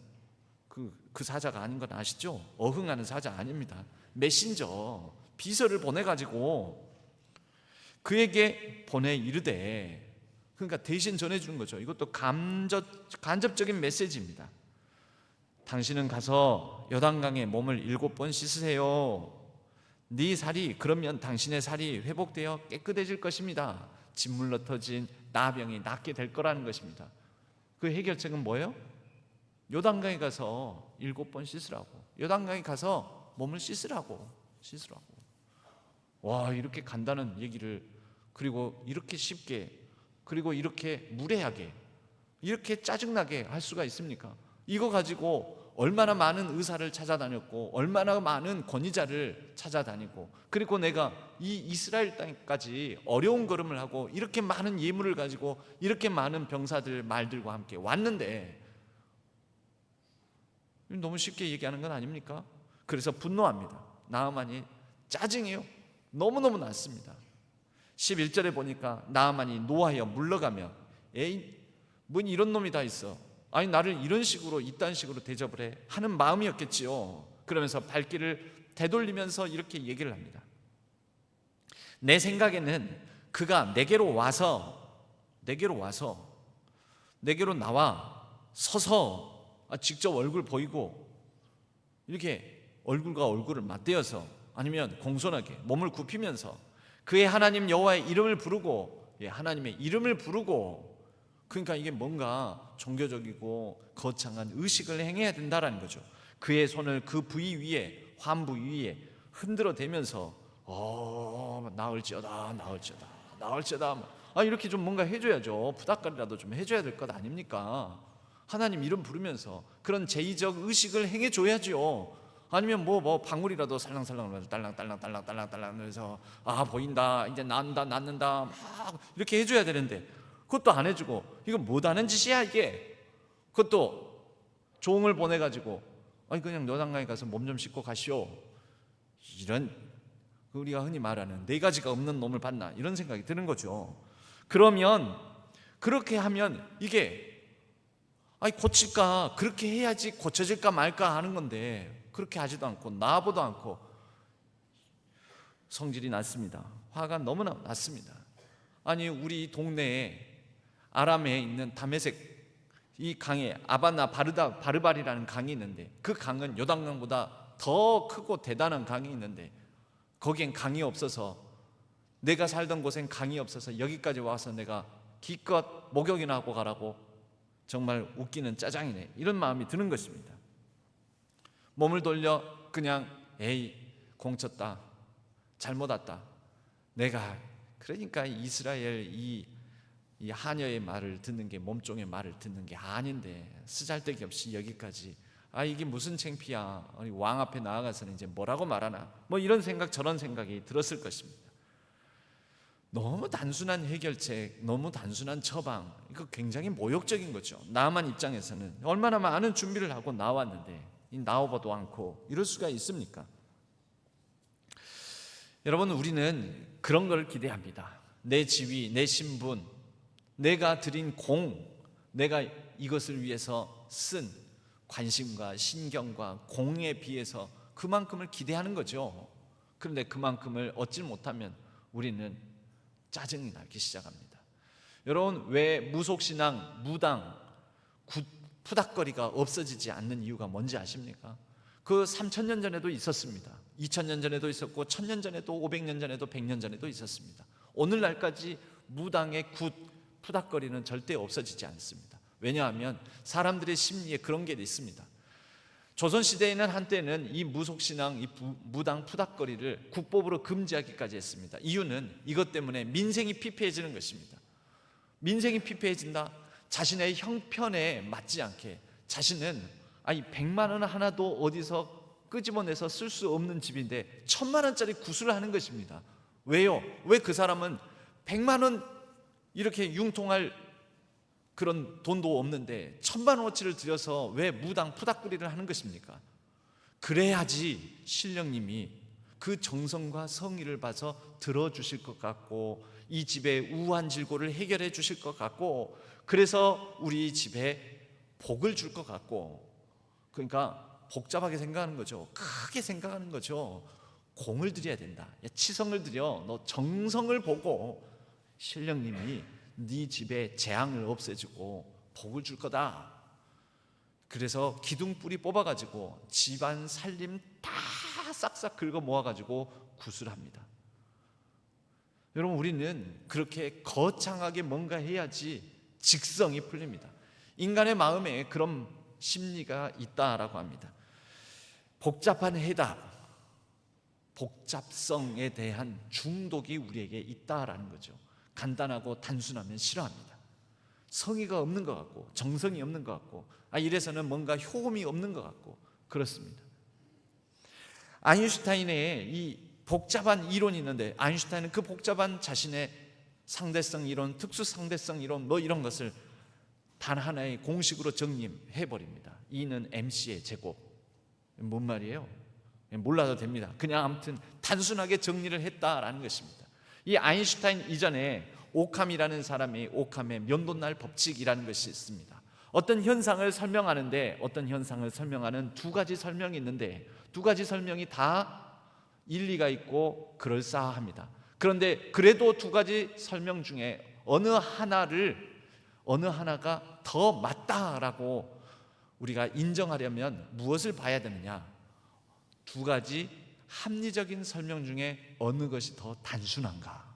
그 사자가 아닌 건 아시죠? 어흥하는 사자 아닙니다. 메신저, 비서를 보내가지고 그에게 보내 이르되, 그러니까 대신 전해주는 거죠. 이것도 간접적인 메시지입니다. 당신은 가서 요단강에 몸을 7번 씻으세요. 네 살이, 그러면 당신의 살이 회복되어 깨끗해질 것입니다. 진물로 터진 나병이 낫게 될 거라는 것입니다. 그 해결책은 뭐예요? 요단강에 가서 7번 씻으라고. 요단강에 가서 몸을 씻으라고. 와, 이렇게 간단한 얘기를, 그리고 이렇게 쉽게, 그리고 이렇게 무례하게, 이렇게 짜증나게 할 수가 있습니까? 이거 가지고 얼마나 많은 의사를 찾아다녔고 얼마나 많은 권위자를 찾아다니고, 그리고 내가 이 이스라엘 땅까지 어려운 걸음을 하고 이렇게 많은 예물을 가지고 이렇게 많은 병사들, 말들과 함께 왔는데 너무 쉽게 얘기하는 건 아닙니까? 그래서 분노합니다. 나아만이 짜증이에요. 너무너무 났습니다. 11절에 보니까 나아만이 노하여 물러가며 에이 뭔 이런 놈이 다 있어. 아니 나를 이런 식으로 이딴 식으로 대접을 해 하는 마음이었겠지요. 그러면서 발길을 되돌리면서 이렇게 얘기를 합니다. 내 생각에는 그가 내게로 나와 서서 직접 얼굴 보이고 이렇게 얼굴과 얼굴을 맞대어서 아니면 공손하게 몸을 굽히면서 그의 하나님 여호와의 이름을 부르고 하나님의 이름을 부르고 그러니까 이게 뭔가 종교적이고 거창한 의식을 행해야 된다라는 거죠. 그의 손을 그 부위 위에 환부 위에 흔들어 대면서 나을지어다 이렇게 좀 뭔가 해줘야죠. 부닥거리라도 좀 해줘야 될 것 아닙니까? 하나님 이름 부르면서 그런 제의적 의식을 행해줘야죠. 아니면 뭐 방울이라도 살랑살랑 딸랑딸랑 해서 보인다 이제 낳는다 막 이렇게 해줘야 되는데 그것도 안 해주고 이거 못하는 짓이야 이게. 그것도 종을 보내가지고 그냥 노당강에 가서 몸 좀 씻고 가시오. 이런 우리가 흔히 말하는 네 가지가 없는 놈을 봤나 이런 생각이 드는 거죠. 그러면 그렇게 하면 이게 고칠까 그렇게 해야지 고쳐질까 말까 하는 건데 그렇게 하지도 않고 나보도 않고 성질이 났습니다. 화가 너무나 났습니다. 아니 우리 동네에 아람에 있는 다메섹 이 강에 아바나 바르발이라는 강이 있는데 그 강은 요단강보다 더 크고 대단한 강이 있는데 거기엔 강이 없어서 내가 살던 곳엔 강이 없어서 여기까지 와서 내가 기껏 목욕이나 하고 가라고 정말 웃기는 짜장이네 이런 마음이 드는 것입니다. 몸을 돌려 그냥 공쳤다 잘못 왔다 내가 그러니까 이스라엘 이 하녀의 말을 듣는 게 몸종의 말을 듣는 게 아닌데 쓰잘데기 없이 여기까지 이게 무슨 창피야 왕 앞에 나아가서는 이제 뭐라고 말하나 이런 생각 저런 생각이 들었을 것입니다. 너무 단순한 해결책 너무 단순한 처방 이거 굉장히 모욕적인 거죠. 나만 입장에서는 얼마나 많은 준비를 하고 나왔는데 나오지도 않고 이럴 수가 있습니까? 여러분 우리는 그런 걸 기대합니다. 내 지위 내 신분 내가 드린 공 내가 이것을 위해서 쓴 관심과 신경과 공에 비해서 그만큼을 기대하는 거죠. 그런데 그만큼을 얻지 못하면 우리는 짜증이 나기 시작합니다. 여러분 왜 무속신앙, 무당, 푸닥거리가 없어지지 않는 이유가 뭔지 아십니까? 그 3000년 전에도 있었습니다. 2000년 전에도 있었고 1000년 전에도 500년 전에도 100년 전에도 있었습니다. 오늘날까지 무당의 푸닥거리는 절대 없어지지 않습니다. 왜냐하면 사람들의 심리에 그런 게 있습니다. 조선시대에는 한때는 이 무속신앙, 이 무당 푸닥거리를 국법으로 금지하기까지 했습니다. 이유는 이것 때문에 민생이 피폐해지는 것입니다. 민생이 피폐해진다. 자신의 형편에 맞지 않게 자신은 100만 원 하나도 어디서 끄집어내서 쓸 수 없는 집인데 1000만 원짜리 구슬을 하는 것입니다. 왜요? 왜 그 사람은 100만 원 이렇게 융통할 그런 돈도 없는데 1000만 원어치를 들여서 왜 무당 푸닥거리를 하는 것입니까? 그래야지 신령님이 그 정성과 성의를 봐서 들어주실 것 같고 이 집의 우한 질고를 해결해 주실 것 같고 그래서 우리 집에 복을 줄 것 같고 그러니까 복잡하게 생각하는 거죠. 크게 생각하는 거죠. 공을 들여야 된다. 치성을 들여 너 정성을 보고 신령님이 네 집에 재앙을 없애주고 복을 줄 거다. 그래서 기둥뿌리 뽑아가지고 집안 살림 다 싹싹 긁어 모아가지고 구슬합니다. 여러분 우리는 그렇게 거창하게 뭔가 해야지 직성이 풀립니다. 인간의 마음에 그런 심리가 있다라고 합니다. 복잡한 해답, 복잡성에 대한 중독이 우리에게 있다라는 거죠. 간단하고 단순하면 싫어합니다. 성의가 없는 것 같고 정성이 없는 것 같고 이래서는 뭔가 효험이 없는 것 같고 그렇습니다. 아인슈타인의 이 복잡한 이론이 있는데 아인슈타인은 그 복잡한 자신의 상대성 이론, 특수 상대성 이론 이런 것을 단 하나의 공식으로 정리해버립니다. E는 MC의 제곱. 뭔 말이에요? 몰라도 됩니다. 그냥 아무튼 단순하게 정리를 했다라는 것입니다. 이 아인슈타인 이전에 오캄이라는 사람이 오캄의 면도날 법칙이라는 것이 있습니다. 어떤 현상을 설명하는데 어떤 현상을 설명하는 두 가지 설명이 있는데 두 가지 설명이 다 일리가 있고 그럴싸합니다. 그런데 그래도 두 가지 설명 중에 어느 하나가 더 맞다라고 우리가 인정하려면 무엇을 봐야 되느냐? 두 가지 합리적인 설명 중에 어느 것이 더 단순한가?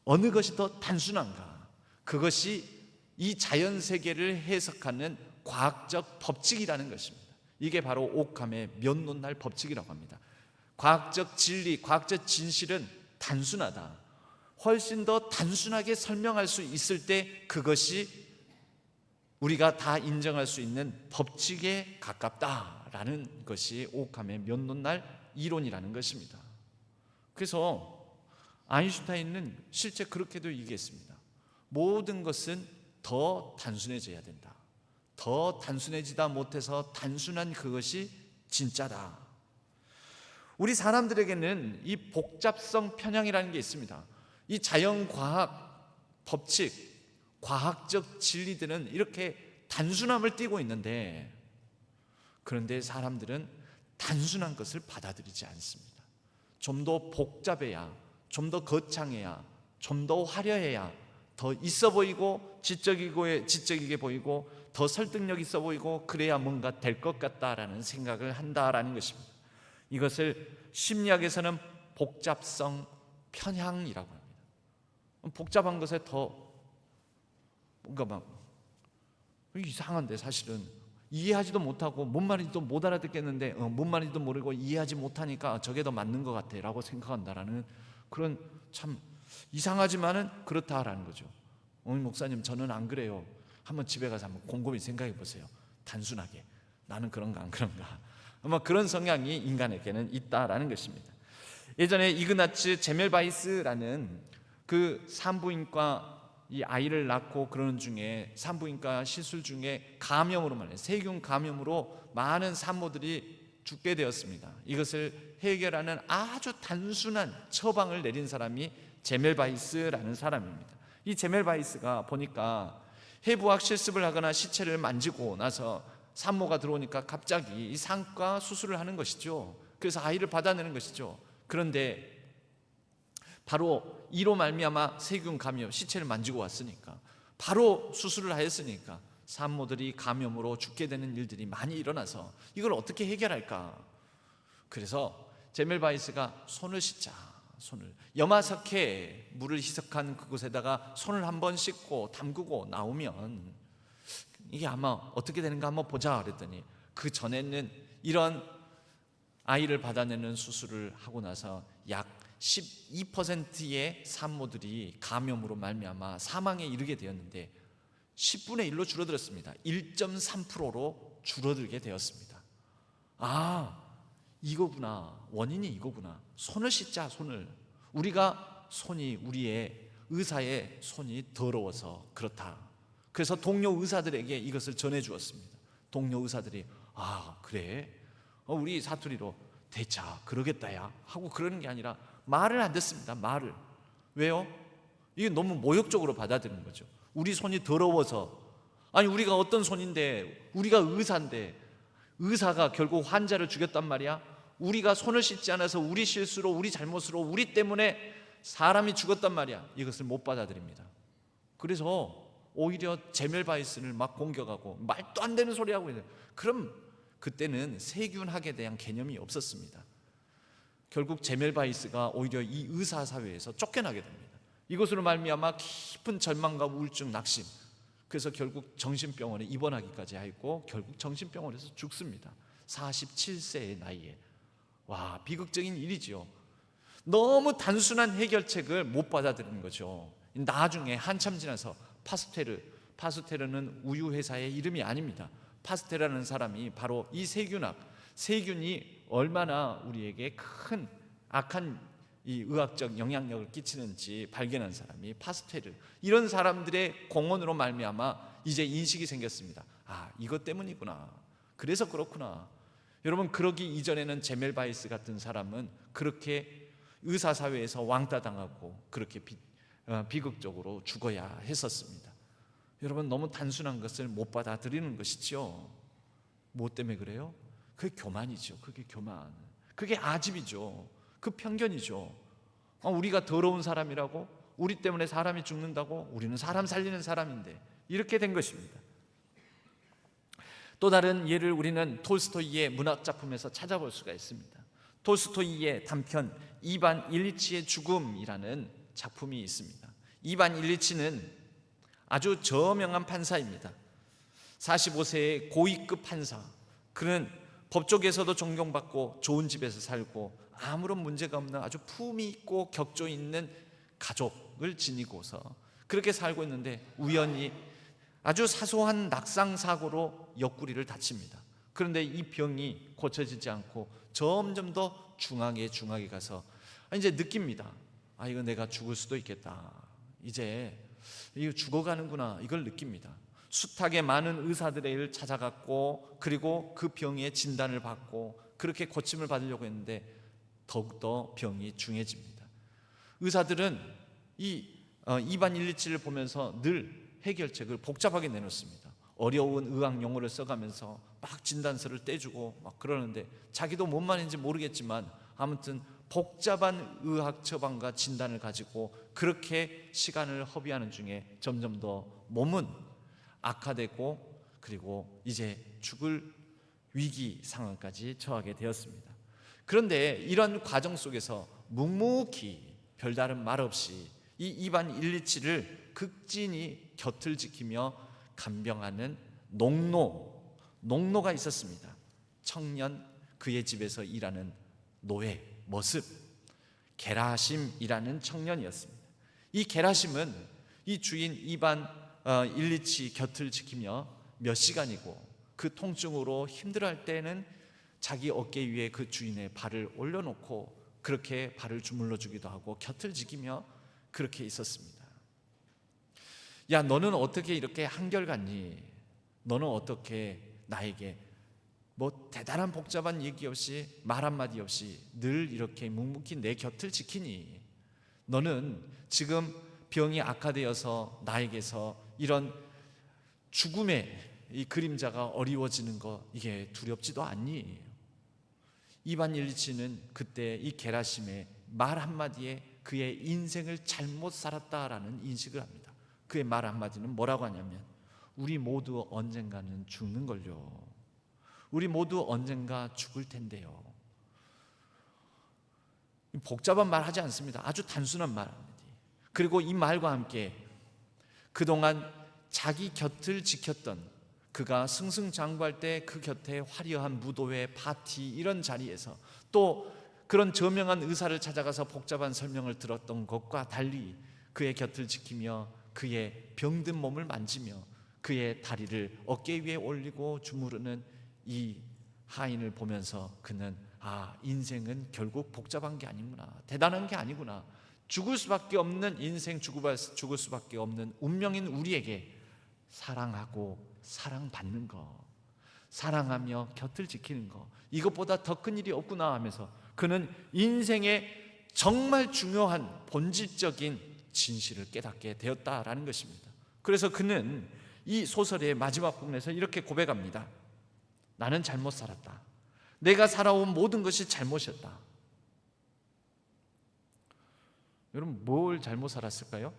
어느 것이 더 단순한가? 그것이 이 자연 세계를 해석하는 과학적 법칙이라는 것입니다. 이게 바로 오캄의 면도날 법칙이라고 합니다. 과학적 진리, 과학적 진실은 단순하다. 훨씬 더 단순하게 설명할 수 있을 때 그것이 우리가 다 인정할 수 있는 법칙에 가깝다라는 것이 오캄의 면도날 이론이라는 것입니다. 그래서 아인슈타인은 실제 그렇게도 얘기했습니다. 모든 것은 더 단순해져야 된다. 더 단순해지다 못해서 단순한 그것이 진짜다. 우리 사람들에게는 이 복잡성 편향이라는 게 있습니다. 이 자연과학 법칙, 과학적 진리들은 이렇게 단순함을 띠고 있는데 그런데 사람들은 단순한 것을 받아들이지 않습니다. 좀 더 복잡해야, 좀 더 거창해야, 좀 더 화려해야 더 있어 보이고 지적이게 보이고 더 설득력 있어 보이고 그래야 뭔가 될 것 같다라는 생각을 한다라는 것입니다. 이것을 심리학에서는 복잡성 편향이라고 합니다. 복잡한 것에 더 뭔가 막 이상한데 사실은 이해하지도 못하고 뭔 말인지도 못 알아듣겠는데 뭔 말인지도 모르고 이해하지 못하니까 저게 더 맞는 것 같아 라고 생각한다라는 그런 참 이상하지만은 그렇다라는 거죠. 목사님 저는 안 그래요. 한번 집에 가서 한번 곰곰이 생각해 보세요. 단순하게 나는 그런가 안 그런가 아마 그런 성향이 인간에게는 있다라는 것입니다. 예전에 이그나츠 제멜바이스라는 그 산부인과 이 아이를 낳고 그러는 중에 산부인과 시술 중에 감염으로 말해요. 세균 감염으로 많은 산모들이 죽게 되었습니다. 이것을 해결하는 아주 단순한 처방을 내린 사람이 제멜바이스라는 사람입니다. 이 제멜바이스가 보니까 해부학 실습을 하거나 시체를 만지고 나서 산모가 들어오니까 갑자기 이 산과 수술을 하는 것이죠. 그래서 아이를 받아내는 것이죠. 그런데 바로 이로 말미암아 세균 감염, 시체를 만지고 왔으니까 바로 수술을 하였으니까 산모들이 감염으로 죽게 되는 일들이 많이 일어나서 이걸 어떻게 해결할까? 그래서 제멜바이스가 손을 씻자. 손을 염화석회 물을 희석한 그곳에다가 손을 한번 씻고 담그고 나오면 이게 아마 어떻게 되는가 한번 보자 그랬더니 그 전에는 이런 아이를 받아내는 수술을 하고 나서 약 12%의 산모들이 감염으로 말미암아 사망에 이르게 되었는데 10분의 1로 줄어들었습니다. 1.3%로 줄어들게 되었습니다. 아, 이거구나. 원인이 이거구나. 손을 씻자, 손을. 우리의 의사의 손이 더러워서 그렇다. 그래서 동료 의사들에게 이것을 전해 주었습니다. 동료 의사들이 아, 그래? 우리 사투리로 대차 그러겠다야 하고 그러는 게 아니라 말을 안 듣습니다. 말을. 왜요? 이게 너무 모욕적으로 받아들이는 거죠. 우리 손이 더러워서. 아니 우리가 어떤 손인데 우리가 의사인데 의사가 결국 환자를 죽였단 말이야. 우리가 손을 씻지 않아서 우리 실수로 우리 잘못으로 우리 때문에 사람이 죽었단 말이야. 이것을 못 받아들입니다. 그래서 오히려 제멜바이스를 막 공격하고 말도 안 되는 소리 하고 있는. 그럼 그때는 세균학에 대한 개념이 없었습니다. 결국 제멜바이스가 오히려 이 의사 사회에서 쫓겨나게 됩니다. 이것으로 말미암아 깊은 절망과 우울증, 낙심. 그래서 결국 정신병원에 입원하기까지 했고 결국 정신병원에서 죽습니다. 47세의 나이에. 와, 비극적인 일이지요. 너무 단순한 해결책을 못 받아들이는 거죠. 나중에 한참 지나서 파스테르는 우유 회사의 이름이 아닙니다. 파스테르라는 사람이 바로 이 세균이 얼마나 우리에게 큰 악한 이 의학적 영향력을 끼치는지 발견한 사람이 파스테르. 이런 사람들의 공헌으로 말미암아 이제 인식이 생겼습니다. 아, 이것 때문이구나. 그래서 그렇구나. 여러분, 그러기 이전에는 제멜 바이스 같은 사람은 그렇게 의사사회에서 왕따 당하고 그렇게 비극적으로 죽어야 했었습니다. 여러분, 너무 단순한 것을 못 받아들이는 것이죠. 뭐 때문에 그래요? 그게 교만이죠. 그게 교만. 그게 아집이죠. 그 편견이죠. 우리가 더러운 사람이라고, 우리 때문에 사람이 죽는다고, 우리는 사람 살리는 사람인데, 이렇게 된 것입니다. 또 다른 예를 우리는 톨스토이의 문학 작품에서 찾아볼 수가 있습니다. 톨스토이의 단편 이반 일리치의 죽음이라는 작품이 있습니다. 이반 일리치는 아주 저명한 판사입니다. 45세의 고위급 판사. 그는 법조계에서도 존경받고 좋은 집에서 살고 아무런 문제가 없는 아주 품위 있고 격조 있는 가족을 지니고서 그렇게 살고 있는데 우연히 아주 사소한 낙상 사고로 옆구리를 다칩니다. 그런데 이 병이 고쳐지지 않고 점점 더 중하게 가서 이제 느낍니다. 이거 내가 죽을 수도 있겠다. 이제 이거 죽어가는구나. 이걸 느낍니다. 숱하게 많은 의사들을 찾아갔고 그리고 그 병의 진단을 받고 그렇게 고침을 받으려고 했는데 더욱더 병이 중해집니다. 의사들은 이반 일리치를 보면서 늘 해결책을 복잡하게 내놓습니다. 어려운 의학 용어를 써가면서 막 진단서를 떼주고 막 그러는데 자기도 뭔 말인지 모르겠지만 아무튼 복잡한 의학 처방과 진단을 가지고 그렇게 시간을 허비하는 중에 점점 더 몸은 악화되고 그리고 이제 죽을 위기 상황까지 처하게 되었습니다. 그런데 이런 과정 속에서 묵묵히 별다른 말 없이 이 이반 일리치를 극진히 곁을 지키며 간병하는 농노가 있었습니다. 청년, 그의 집에서 일하는 노예, 머습, 게라심이라는 청년이었습니다. 이 게라심은 이 주인 이반 일리치 곁을 지키며 몇 시간이고 그 통증으로 힘들어할 때는 자기 어깨 위에 그 주인의 발을 올려놓고 그렇게 발을 주물러 주기도 하고 곁을 지키며 그렇게 있었습니다. 야, 너는 어떻게 이렇게 한결같니? 너는 어떻게 나에게 뭐 대단한 복잡한 얘기 없이 말 한마디 없이 늘 이렇게 묵묵히 내 곁을 지키니? 너는 지금 병이 악화되어서 나에게서 이런 죽음의 이 그림자가 어려워지는 거 이게 두렵지도 않니? 이반 일리치는 그때 이 게라심의 말 한마디에 그의 인생을 잘못 살았다라는 인식을 합니다. 그의 말 한마디는 뭐라고 하냐면 우리 모두 언젠가는 죽는걸요. 우리 모두 언젠가 죽을 텐데요. 복잡한 말 하지 않습니다. 아주 단순한 말입니다. 그리고 이 말과 함께 그동안 자기 곁을 지켰던 그가 승승장구할 때 그 곁에 화려한 무도회, 파티 이런 자리에서 또 그런 저명한 의사를 찾아가서 복잡한 설명을 들었던 것과 달리 그의 곁을 지키며 그의 병든 몸을 만지며 그의 다리를 어깨 위에 올리고 주무르는 이 하인을 보면서 그는 인생은 결국 복잡한 게 아니구나, 대단한 게 아니구나, 죽을 수밖에 없는 인생, 죽을 수밖에 없는 운명인 우리에게 사랑하고 사랑받는 거, 사랑하며 곁을 지키는 거, 이것보다 더 큰 일이 없구나 하면서 그는 인생의 정말 중요한 본질적인 진실을 깨닫게 되었다라는 것입니다. 그래서 그는 이 소설의 마지막 부분에서 이렇게 고백합니다. 나는 잘못 살았다. 내가 살아온 모든 것이 잘못이었다. 여러분, 뭘 잘못 살았을까요?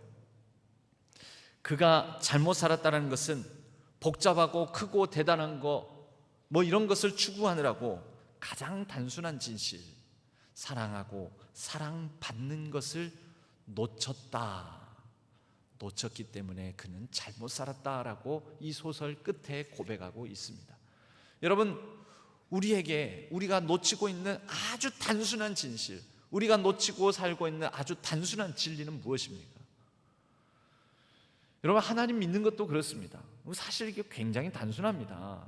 그가 잘못 살았다는 것은 복잡하고 크고 대단한 거 뭐 이런 것을 추구하느라고 가장 단순한 진실, 사랑하고 사랑받는 것을 놓쳤기 때문에 그는 잘못 살았다라고 이 소설 끝에 고백하고 있습니다. 여러분, 우리가 놓치고 있는 아주 단순한 진실, 우리가 놓치고 살고 있는 아주 단순한 진리는 무엇입니까? 여러분, 하나님 믿는 것도 그렇습니다. 사실 이게 굉장히 단순합니다.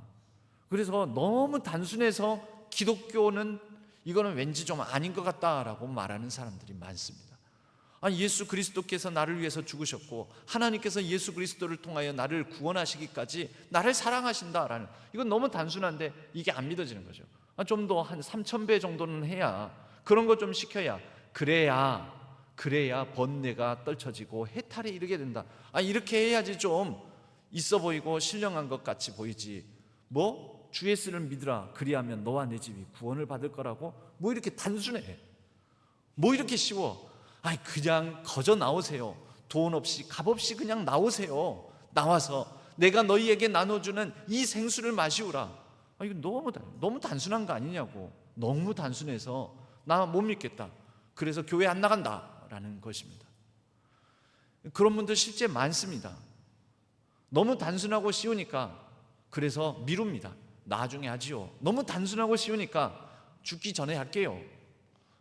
그래서 너무 단순해서 기독교는 이거는 왠지 좀 아닌 것 같다라고 말하는 사람들이 많습니다. 예수 그리스도께서 나를 위해서 죽으셨고 하나님께서 예수 그리스도를 통하여 나를 구원하시기까지 나를 사랑하신다라는, 이건 너무 단순한데 이게 안 믿어지는 거죠. 좀 더 한 3,000배 정도는 해야, 그런 거 좀 시켜야, 그래야 번뇌가 떨쳐지고 해탈에 이르게 된다. 이렇게 해야지 좀 있어 보이고 신령한 것 같이 보이지. 뭐 주 예수를 믿으라, 그리하면 너와 내 집이 구원을 받을 거라고? 뭐 이렇게 단순해? 뭐 이렇게 쉬워? 그냥 거저 나오세요. 돈 없이 값 없이 그냥 나오세요. 나와서 내가 너희에게 나눠주는 이 생수를 마시우라. 이거 너무 단순한 거 아니냐고. 너무 단순해서 나 못 믿겠다, 그래서 교회 안 나간다라는 것입니다. 그런 분들 실제 많습니다. 너무 단순하고 쉬우니까 그래서 미룹니다. 나중에 하지요. 너무 단순하고 쉬우니까 죽기 전에 할게요,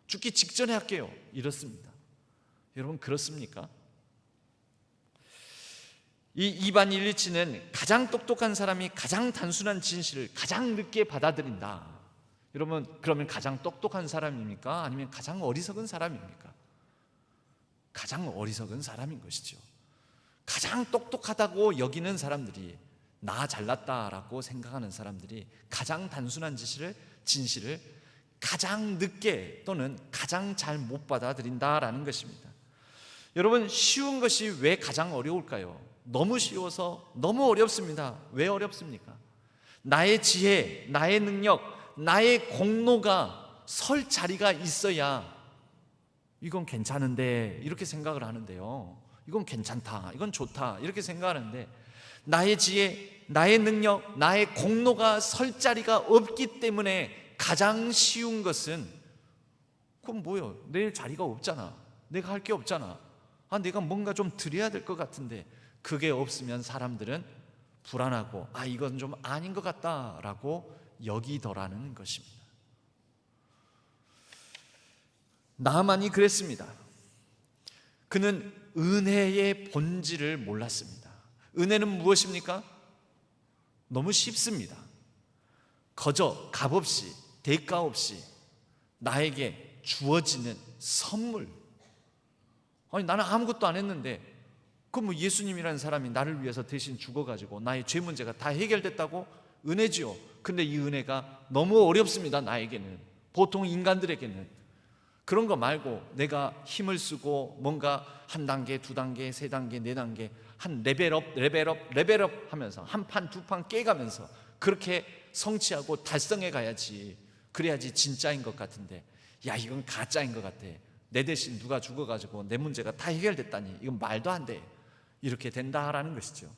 죽기 직전에 할게요, 이렇습니다. 여러분 그렇습니까? 이 이반 일리치는 가장 똑똑한 사람이 가장 단순한 진실을 가장 늦게 받아들인다. 여러분 그러면 가장 똑똑한 사람입니까? 아니면 가장 어리석은 사람입니까? 가장 어리석은 사람인 것이죠. 가장 똑똑하다고 여기는 사람들이, 나 잘났다라고 생각하는 사람들이 가장 단순한 진실을 가장 늦게 또는 가장 잘 못 받아들인다라는 것입니다. 여러분 쉬운 것이 왜 가장 어려울까요? 너무 쉬워서 너무 어렵습니다. 왜 어렵습니까? 나의 지혜, 나의 능력, 나의 공로가 설 자리가 있어야 이건 괜찮은데 이렇게 생각을 하는데요, 이건 괜찮다, 이건 좋다 이렇게 생각하는데, 나의 지혜, 나의 능력, 나의 공로가 설 자리가 없기 때문에 가장 쉬운 것은, 그럼 뭐예요? 내 자리가 없잖아, 내가 할 게 없잖아, 내가 뭔가 좀 드려야 될 것 같은데, 그게 없으면 사람들은 불안하고 이건 좀 아닌 것 같다라고 여기더라는 것입니다. 나만이 그랬습니다. 그는 은혜의 본질을 몰랐습니다. 은혜는 무엇입니까? 너무 쉽습니다. 거저 값없이 대가 없이 나에게 주어지는 선물. 나는 아무것도 안 했는데 그럼 뭐 예수님이라는 사람이 나를 위해서 대신 죽어가지고 나의 죄 문제가 다 해결됐다고? 은혜지요. 근데 이 은혜가 너무 어렵습니다. 나에게는, 보통 인간들에게는. 그런 거 말고 내가 힘을 쓰고 뭔가 한 단계, 두 단계, 세 단계, 네 단계, 한 레벨업 하면서 한 판, 두 판 깨가면서 그렇게 성취하고 달성해 가야지. 그래야지 진짜인 것 같은데, 이건 가짜인 것 같아. 내 대신 누가 죽어가지고 내 문제가 다 해결됐다니, 이건 말도 안 돼. 이렇게 된다라는 것이죠.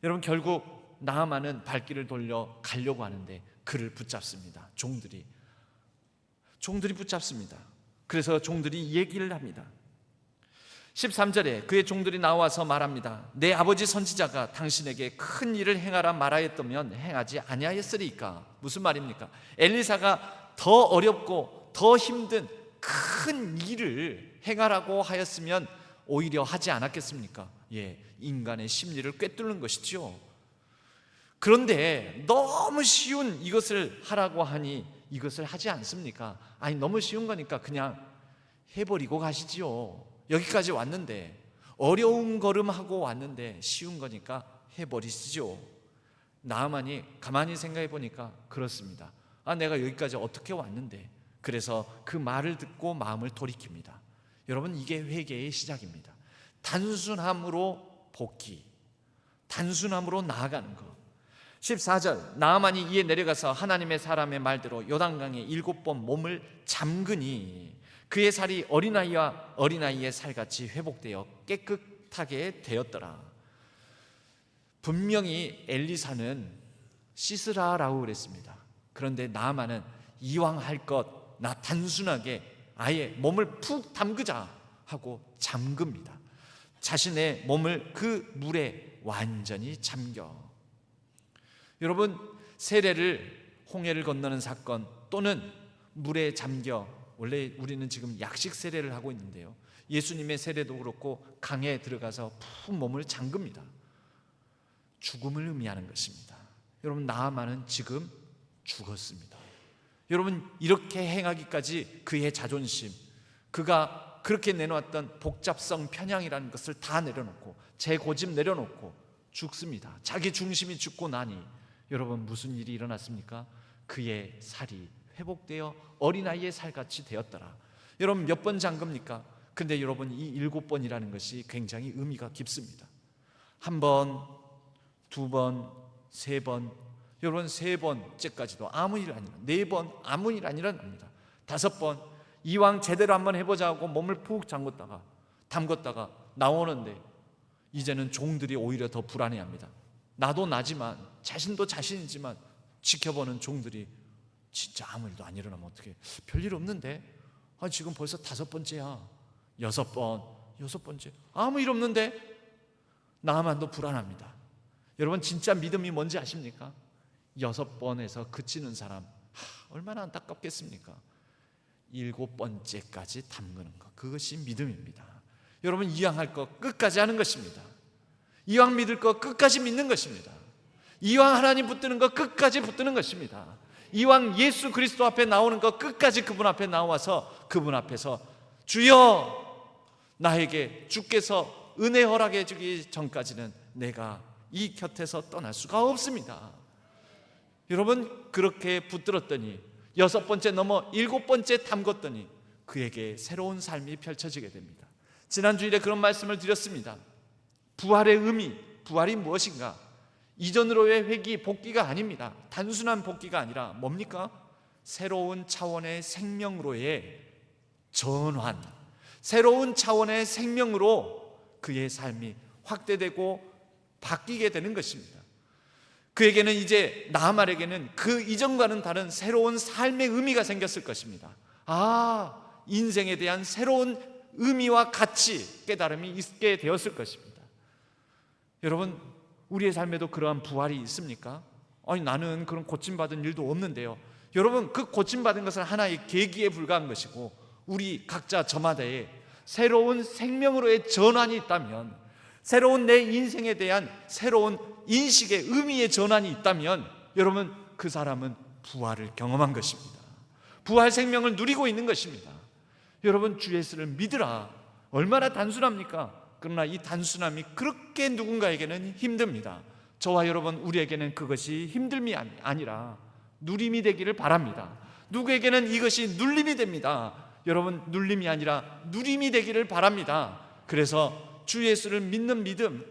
여러분 결국 나아만은 발길을 돌려 가려고 하는데 그를 붙잡습니다. 종들이 붙잡습니다. 그래서 종들이 얘기를 합니다. 13절에 그의 종들이 나와서 말합니다. 내 아버지 선지자가 당신에게 큰 일을 행하라 말하였다면 행하지 아니하였으리까? 무슨 말입니까? 엘리사가 더 어렵고 더 힘든 큰 일을 행하라고 하였으면 오히려 하지 않았겠습니까? 인간의 심리를 꿰뚫는 것이죠. 그런데 너무 쉬운 이것을 하라고 하니 이것을 하지 않습니까? 너무 쉬운 거니까 그냥 해버리고 가시지요. 여기까지 왔는데, 어려운 걸음하고 왔는데 쉬운 거니까 해버리시죠. 나아만이 가만히 생각해 보니까 그렇습니다. 내가 여기까지 어떻게 왔는데. 그래서 그 말을 듣고 마음을 돌이킵니다. 여러분 이게 회개의 시작입니다. 단순함으로 복귀, 단순함으로 나아가는 것. 14절 나아만이 이에 내려가서 하나님의 사람의 말대로 요단강에 7번 몸을 잠그니 그의 살이 어린아이의 살같이 회복되어 깨끗하게 되었더라. 분명히 엘리사는 씻으라라고 그랬습니다. 그런데 나아만은 이왕 할 것 나 단순하게 아예 몸을 푹 담그자 하고 잠깁니다. 자신의 몸을 그 물에 완전히 잠겨. 여러분 세례를, 홍해를 건너는 사건 또는 물에 잠겨, 원래 우리는 지금 약식 세례를 하고 있는데요, 예수님의 세례도 그렇고 강에 들어가서 푹 몸을 잠깁니다. 죽음을 의미하는 것입니다. 여러분 나아만은 지금 죽었습니다. 여러분 이렇게 행하기까지 그의 자존심, 그가 그렇게 내놓았던 복잡성 편향이라는 것을 다 내려놓고 제 고집 내려놓고 죽습니다. 자기 중심이 죽고 나니 여러분 무슨 일이 일어났습니까? 그의 살이 회복되어 어린아이의 살같이 되었더라. 여러분 몇 번 잠깁니까? 근데 여러분 이 7번이라는 것이 굉장히 의미가 깊습니다. 1번, 2번, 3번, 여러분 3번째까지도 아무 일 아니라, 4번 아무 일 아니랍니다. 5번 이왕 제대로 한번 해보자고 몸을 푹 담궜다가 나오는데 이제는 종들이 오히려 더 불안해합니다. 나도 나지만, 자신도 자신이지만 지켜보는 종들이 진짜 아무 일도 안 일어나면 어떻게, 별일 없는데, 지금 벌써 5번째야, 6번째 아무 일 없는데, 나만도 불안합니다. 여러분 진짜 믿음이 뭔지 아십니까? 6번에서 그치는 사람, 얼마나 안타깝겠습니까? 7번째까지 담그는 것, 그것이 믿음입니다. 여러분 이왕 할 것 끝까지 하는 것입니다. 이왕 믿을 것 끝까지 믿는 것입니다. 이왕 하나님 붙드는 것 끝까지 붙드는 것입니다. 이왕 예수 그리스도 앞에 나오는 것 끝까지 그분 앞에 나와서 그분 앞에서 주여, 나에게 주께서 은혜 허락해 주기 전까지는 내가 이 곁에서 떠날 수가 없습니다. 여러분 그렇게 붙들었더니 6번째 넘어 7번째 담궜더니 그에게 새로운 삶이 펼쳐지게 됩니다. 지난주일에 그런 말씀을 드렸습니다. 부활의 의미, 부활이 무엇인가? 이전으로의 회귀, 복귀가 아닙니다. 단순한 복귀가 아니라 뭡니까? 새로운 차원의 생명으로의 전환, 새로운 차원의 생명으로 그의 삶이 확대되고 바뀌게 되는 것입니다. 그에게는 이제, 나아말에게는 그 이전과는 다른 새로운 삶의 의미가 생겼을 것입니다. 인생에 대한 새로운 의미와 가치, 깨달음이 있게 되었을 것입니다. 여러분 우리의 삶에도 그러한 부활이 있습니까? 나는 그런 고침받은 일도 없는데요. 여러분 그 고침받은 것은 하나의 계기에 불과한 것이고, 우리 각자 저마다의 새로운 생명으로의 전환이 있다면, 새로운 내 인생에 대한 새로운 인식의 의미의 전환이 있다면, 여러분 그 사람은 부활을 경험한 것입니다. 부활 생명을 누리고 있는 것입니다. 여러분 주 예수를 믿으라, 얼마나 단순합니까? 그러나 이 단순함이 그렇게 누군가에게는 힘듭니다. 저와 여러분 우리에게는 그것이 힘듦이 아니라 누림이 되기를 바랍니다. 누구에게는 이것이 눌림이 됩니다. 여러분 눌림이 아니라 누림이 되기를 바랍니다. 그래서 주 예수를 믿는 믿음,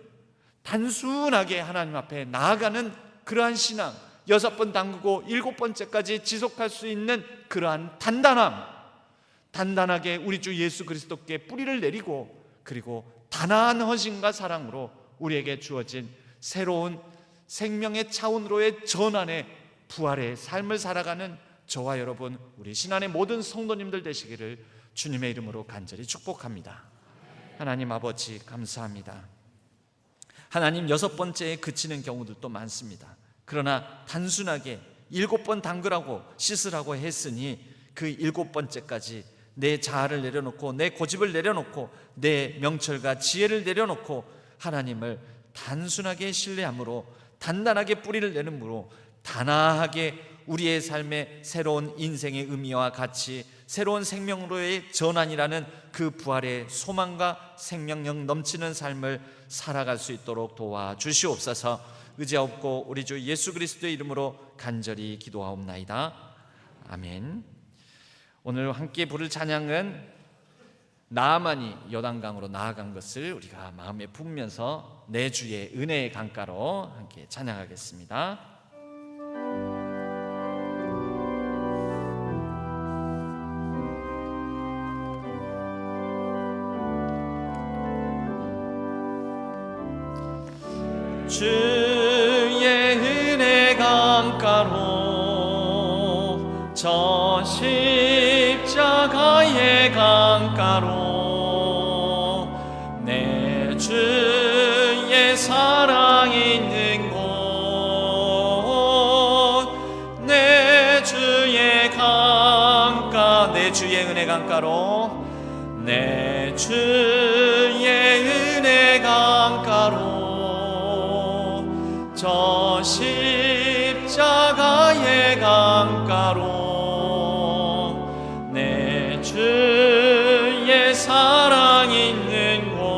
단순하게 하나님 앞에 나아가는 그러한 신앙, 6번 담그고 7번째까지 지속할 수 있는 그러한 단단하게 우리 주 예수 그리스도께 뿌리를 내리고, 그리고 단아한 헌신과 사랑으로 우리에게 주어진 새로운 생명의 차원으로의 전환의 부활의 삶을 살아가는 저와 여러분, 우리 신안의 모든 성도님들 되시기를 주님의 이름으로 간절히 축복합니다. 하나님 아버지 감사합니다. 하나님 6번째에 그치는 경우들도 많습니다. 그러나 단순하게 7번 담그라고 씻으라고 했으니 그 7번째까지 내 자아를 내려놓고, 내 고집을 내려놓고, 내 명철과 지혜를 내려놓고 하나님을 단순하게 신뢰함으로, 단단하게 뿌리를 내는으로, 단아하게 우리의 삶의 새로운 인생의 의미와 가치, 새로운 생명으로의 전환이라는 그 부활의 소망과 생명력 넘치는 삶을 살아갈 수 있도록 도와주시옵소서. 의지하옵고 우리 주 예수 그리스도의 이름으로 간절히 기도하옵나이다. 아멘. 오늘 함께 부를 찬양은 나아만이 요단강으로 나아간 것을 우리가 마음에 품으면서 내 주의 은혜의 강가로 함께 찬양하겠습니다. 주의 은혜 강가로 저 십자가의 강가로 내 주의 사랑 있는 곳, 내 주의 강가, 내 주의 은혜 강가로, 내 주의 은혜 강가로 저 십자가의 강가로 내 주의 사랑 있는 곳,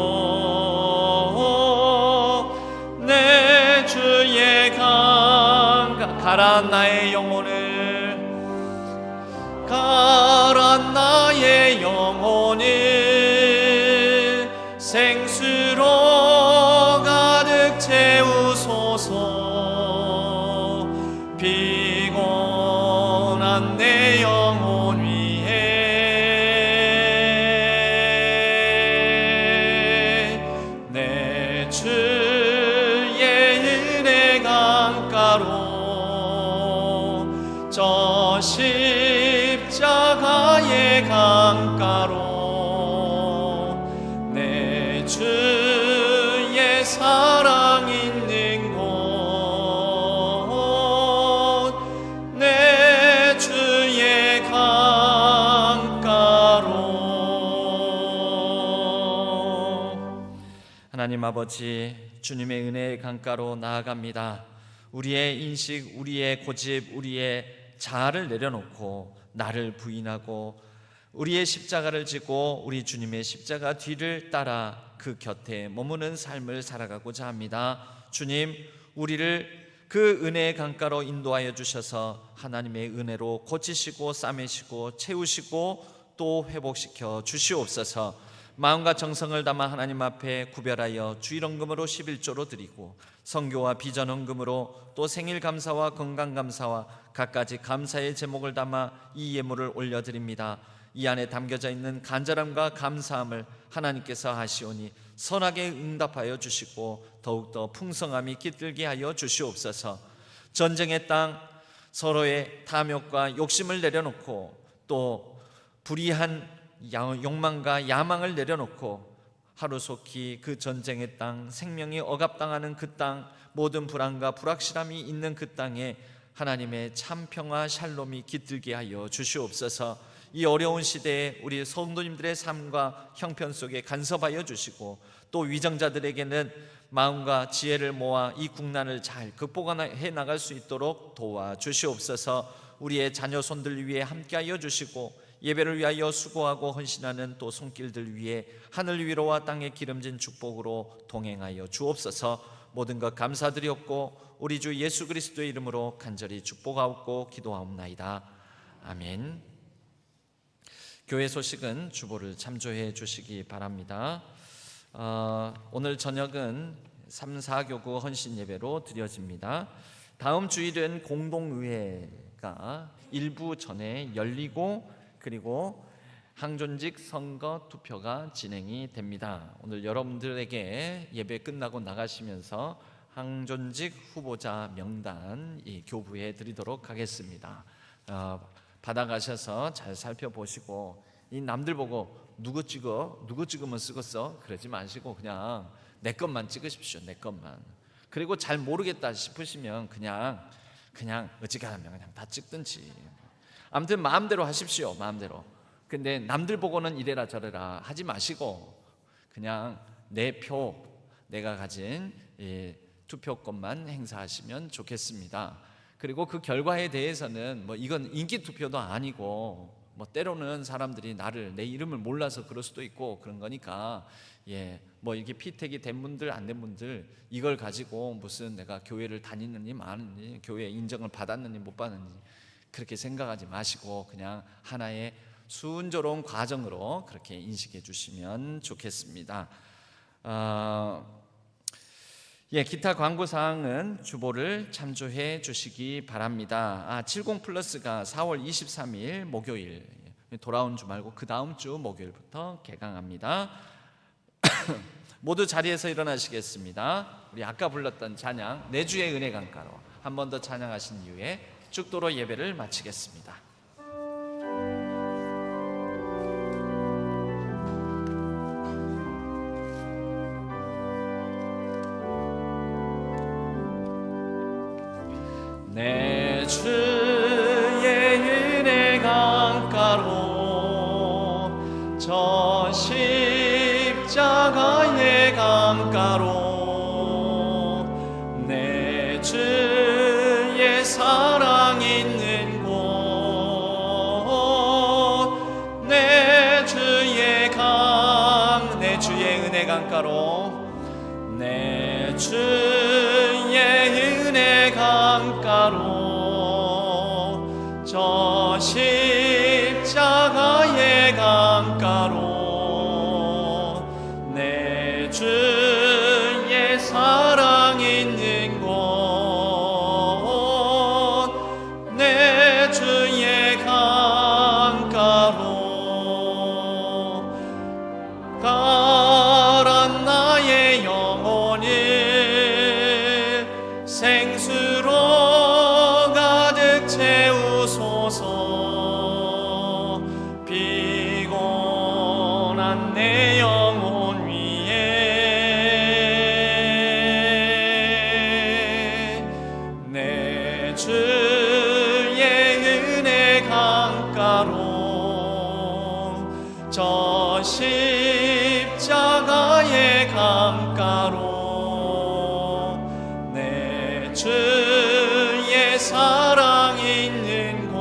내 주의 강가, 가라앉 나의 영혼을 가란 나의 영혼을 생수로 가득 채우소서. 피곤한 내 영혼 위에 내 주의 은혜 강가로 저 십자가의 강가로 내 주의 사랑 있는 곳 내 주의 강가로. 하나님 아버지, 주님의 은혜의 강가로 나아갑니다. 우리의 인식, 우리의 고집, 우리의 자아를 내려놓고 나를 부인하고 우리의 십자가를 지고 우리 주님의 십자가 뒤를 따라 그 곁에 머무는 삶을 살아가고자 합니다. 주님, 우리를 그 은혜의 강가로 인도하여 주셔서 하나님의 은혜로 고치시고 싸매시고 채우시고 또 회복시켜 주시옵소서. 마음과 정성을 담아 하나님 앞에 구별하여 주일헌금으로 11조로 드리고 선교와 비전헌금으로 또 생일 감사와 건강 감사와 갖가지 감사의 제목을 담아 이 예물을 올려드립니다. 이 안에 담겨져 있는 간절함과 감사함을 하나님께서 하시오니 선하게 응답하여 주시고 더욱더 풍성함이 깃들게 하여 주시옵소서. 전쟁의 땅, 서로의 탐욕과 욕심을 내려놓고 또 불의한 욕망과 야망을 내려놓고 하루속히 그 전쟁의 땅, 생명이 억압당하는 그 땅, 모든 불안과 불확실함이 있는 그 땅에 하나님의 참 평화 샬롬이 깃들게 하여 주시옵소서. 이 어려운 시대에 우리 성도님들의 삶과 형편 속에 간섭하여 주시고 또 위정자들에게는 마음과 지혜를 모아 이 국난을 잘 극복해 나갈 수 있도록 도와주시옵소서. 우리의 자녀 손들 위에 함께하여 주시고 예배를 위하여 수고하고 헌신하는 또 손길들 위에 하늘 위로와 땅의 기름진 축복으로 동행하여 주옵소서. 모든 것 감사드리옵고 우리 주 예수 그리스도의 이름으로 간절히 축복하옵고 기도하옵나이다. 아멘. 교회 소식은 주보를 참조해 주시기 바랍니다. 오늘 저녁은 3, 4교구 헌신 예배로 드려집니다. 다음 주일은 공동의회가 일부 전에 열리고 그리고 항존직 선거 투표가 진행이 됩니다. 오늘 여러분들에게 예배 끝나고 나가시면서 항존직 후보자 명단 교부해 드리도록 하겠습니다. 받아가셔서 잘 살펴보시고 이 남들 보고 누구 찍으면 쓰겠어 그러지 마시고 그냥 내 것만 찍으십시오. 내 것만. 그리고 잘 모르겠다 싶으시면 그냥 어지간하면 그냥 다 찍든지 아무튼 마음대로 하십시오. 마음대로. 근데 남들 보고는 이래라 저래라 하지 마시고 그냥 내 표, 내가 가진 투표권만 행사하시면 좋겠습니다. 그리고 그 결과에 대해서는 이건 인기 투표도 아니고 때로는 사람들이 내 이름을 몰라서 그럴 수도 있고 그런 거니까 이게 피택이 된 분들 안 된 분들 이걸 가지고 무슨 내가 교회를 다니느니 마느니 교회 인정을 받았느니 못 받느니 그렇게 생각하지 마시고 그냥 하나의 순조로운 과정으로 그렇게 인식해 주시면 좋겠습니다. 기타 광고 사항은 주보를 참조해 주시기 바랍니다. 70 플러스가 4월 23일 목요일 돌아온 주 말고 그 다음 주 목요일부터 개강합니다. 모두 자리에서 일어나시겠습니다. 우리 아까 불렀던 찬양 내 주의 은혜 강가로 한 번 더 찬양하신 이후에 축도로 예배를 마치겠습니다. 내 주의 은혜 강가로 저 십자가의 강가로 내 주의 사랑 있는 곳 내 주의 은혜 강가로 내 주의 은혜 강가로 저 십자가의 내 주의 은혜 강가로 저 십자가의 강가로 내 주의 사랑 있는 곳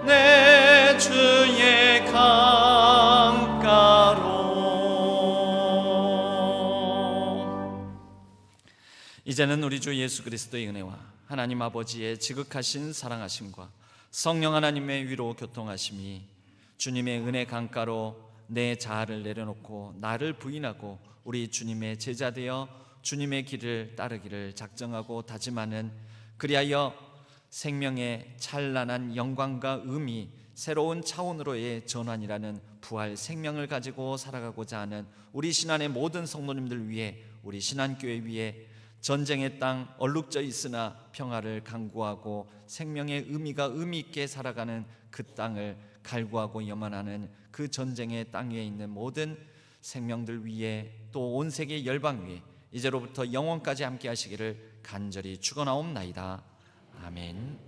내 주의 강가로. 이제는 우리 주 예수 그리스도의 은혜와 하나님 아버지의 지극하신 사랑하심과 성령 하나님의 위로 교통하심이 주님의 은혜 강가로 내 자아를 내려놓고 나를 부인하고 우리 주님의 제자 되어 주님의 길을 따르기를 작정하고 다짐하는, 그리하여 생명의 찬란한 영광과 의미, 새로운 차원으로의 전환이라는 부활 생명을 가지고 살아가고자 하는 우리 신안의 모든 성도님들 위해, 우리 신안교회 위해 전쟁의 땅 얼룩져 있으나 평화를 강구하고 생명의 의미가 의미 있게 살아가는 그 땅을 갈구하고 염원하는 그 전쟁의 땅 위에 있는 모든 생명들 위에, 또 온 세계 열방 위에 이제로부터 영원까지 함께 하시기를 간절히 축원하옵나이다. 아멘.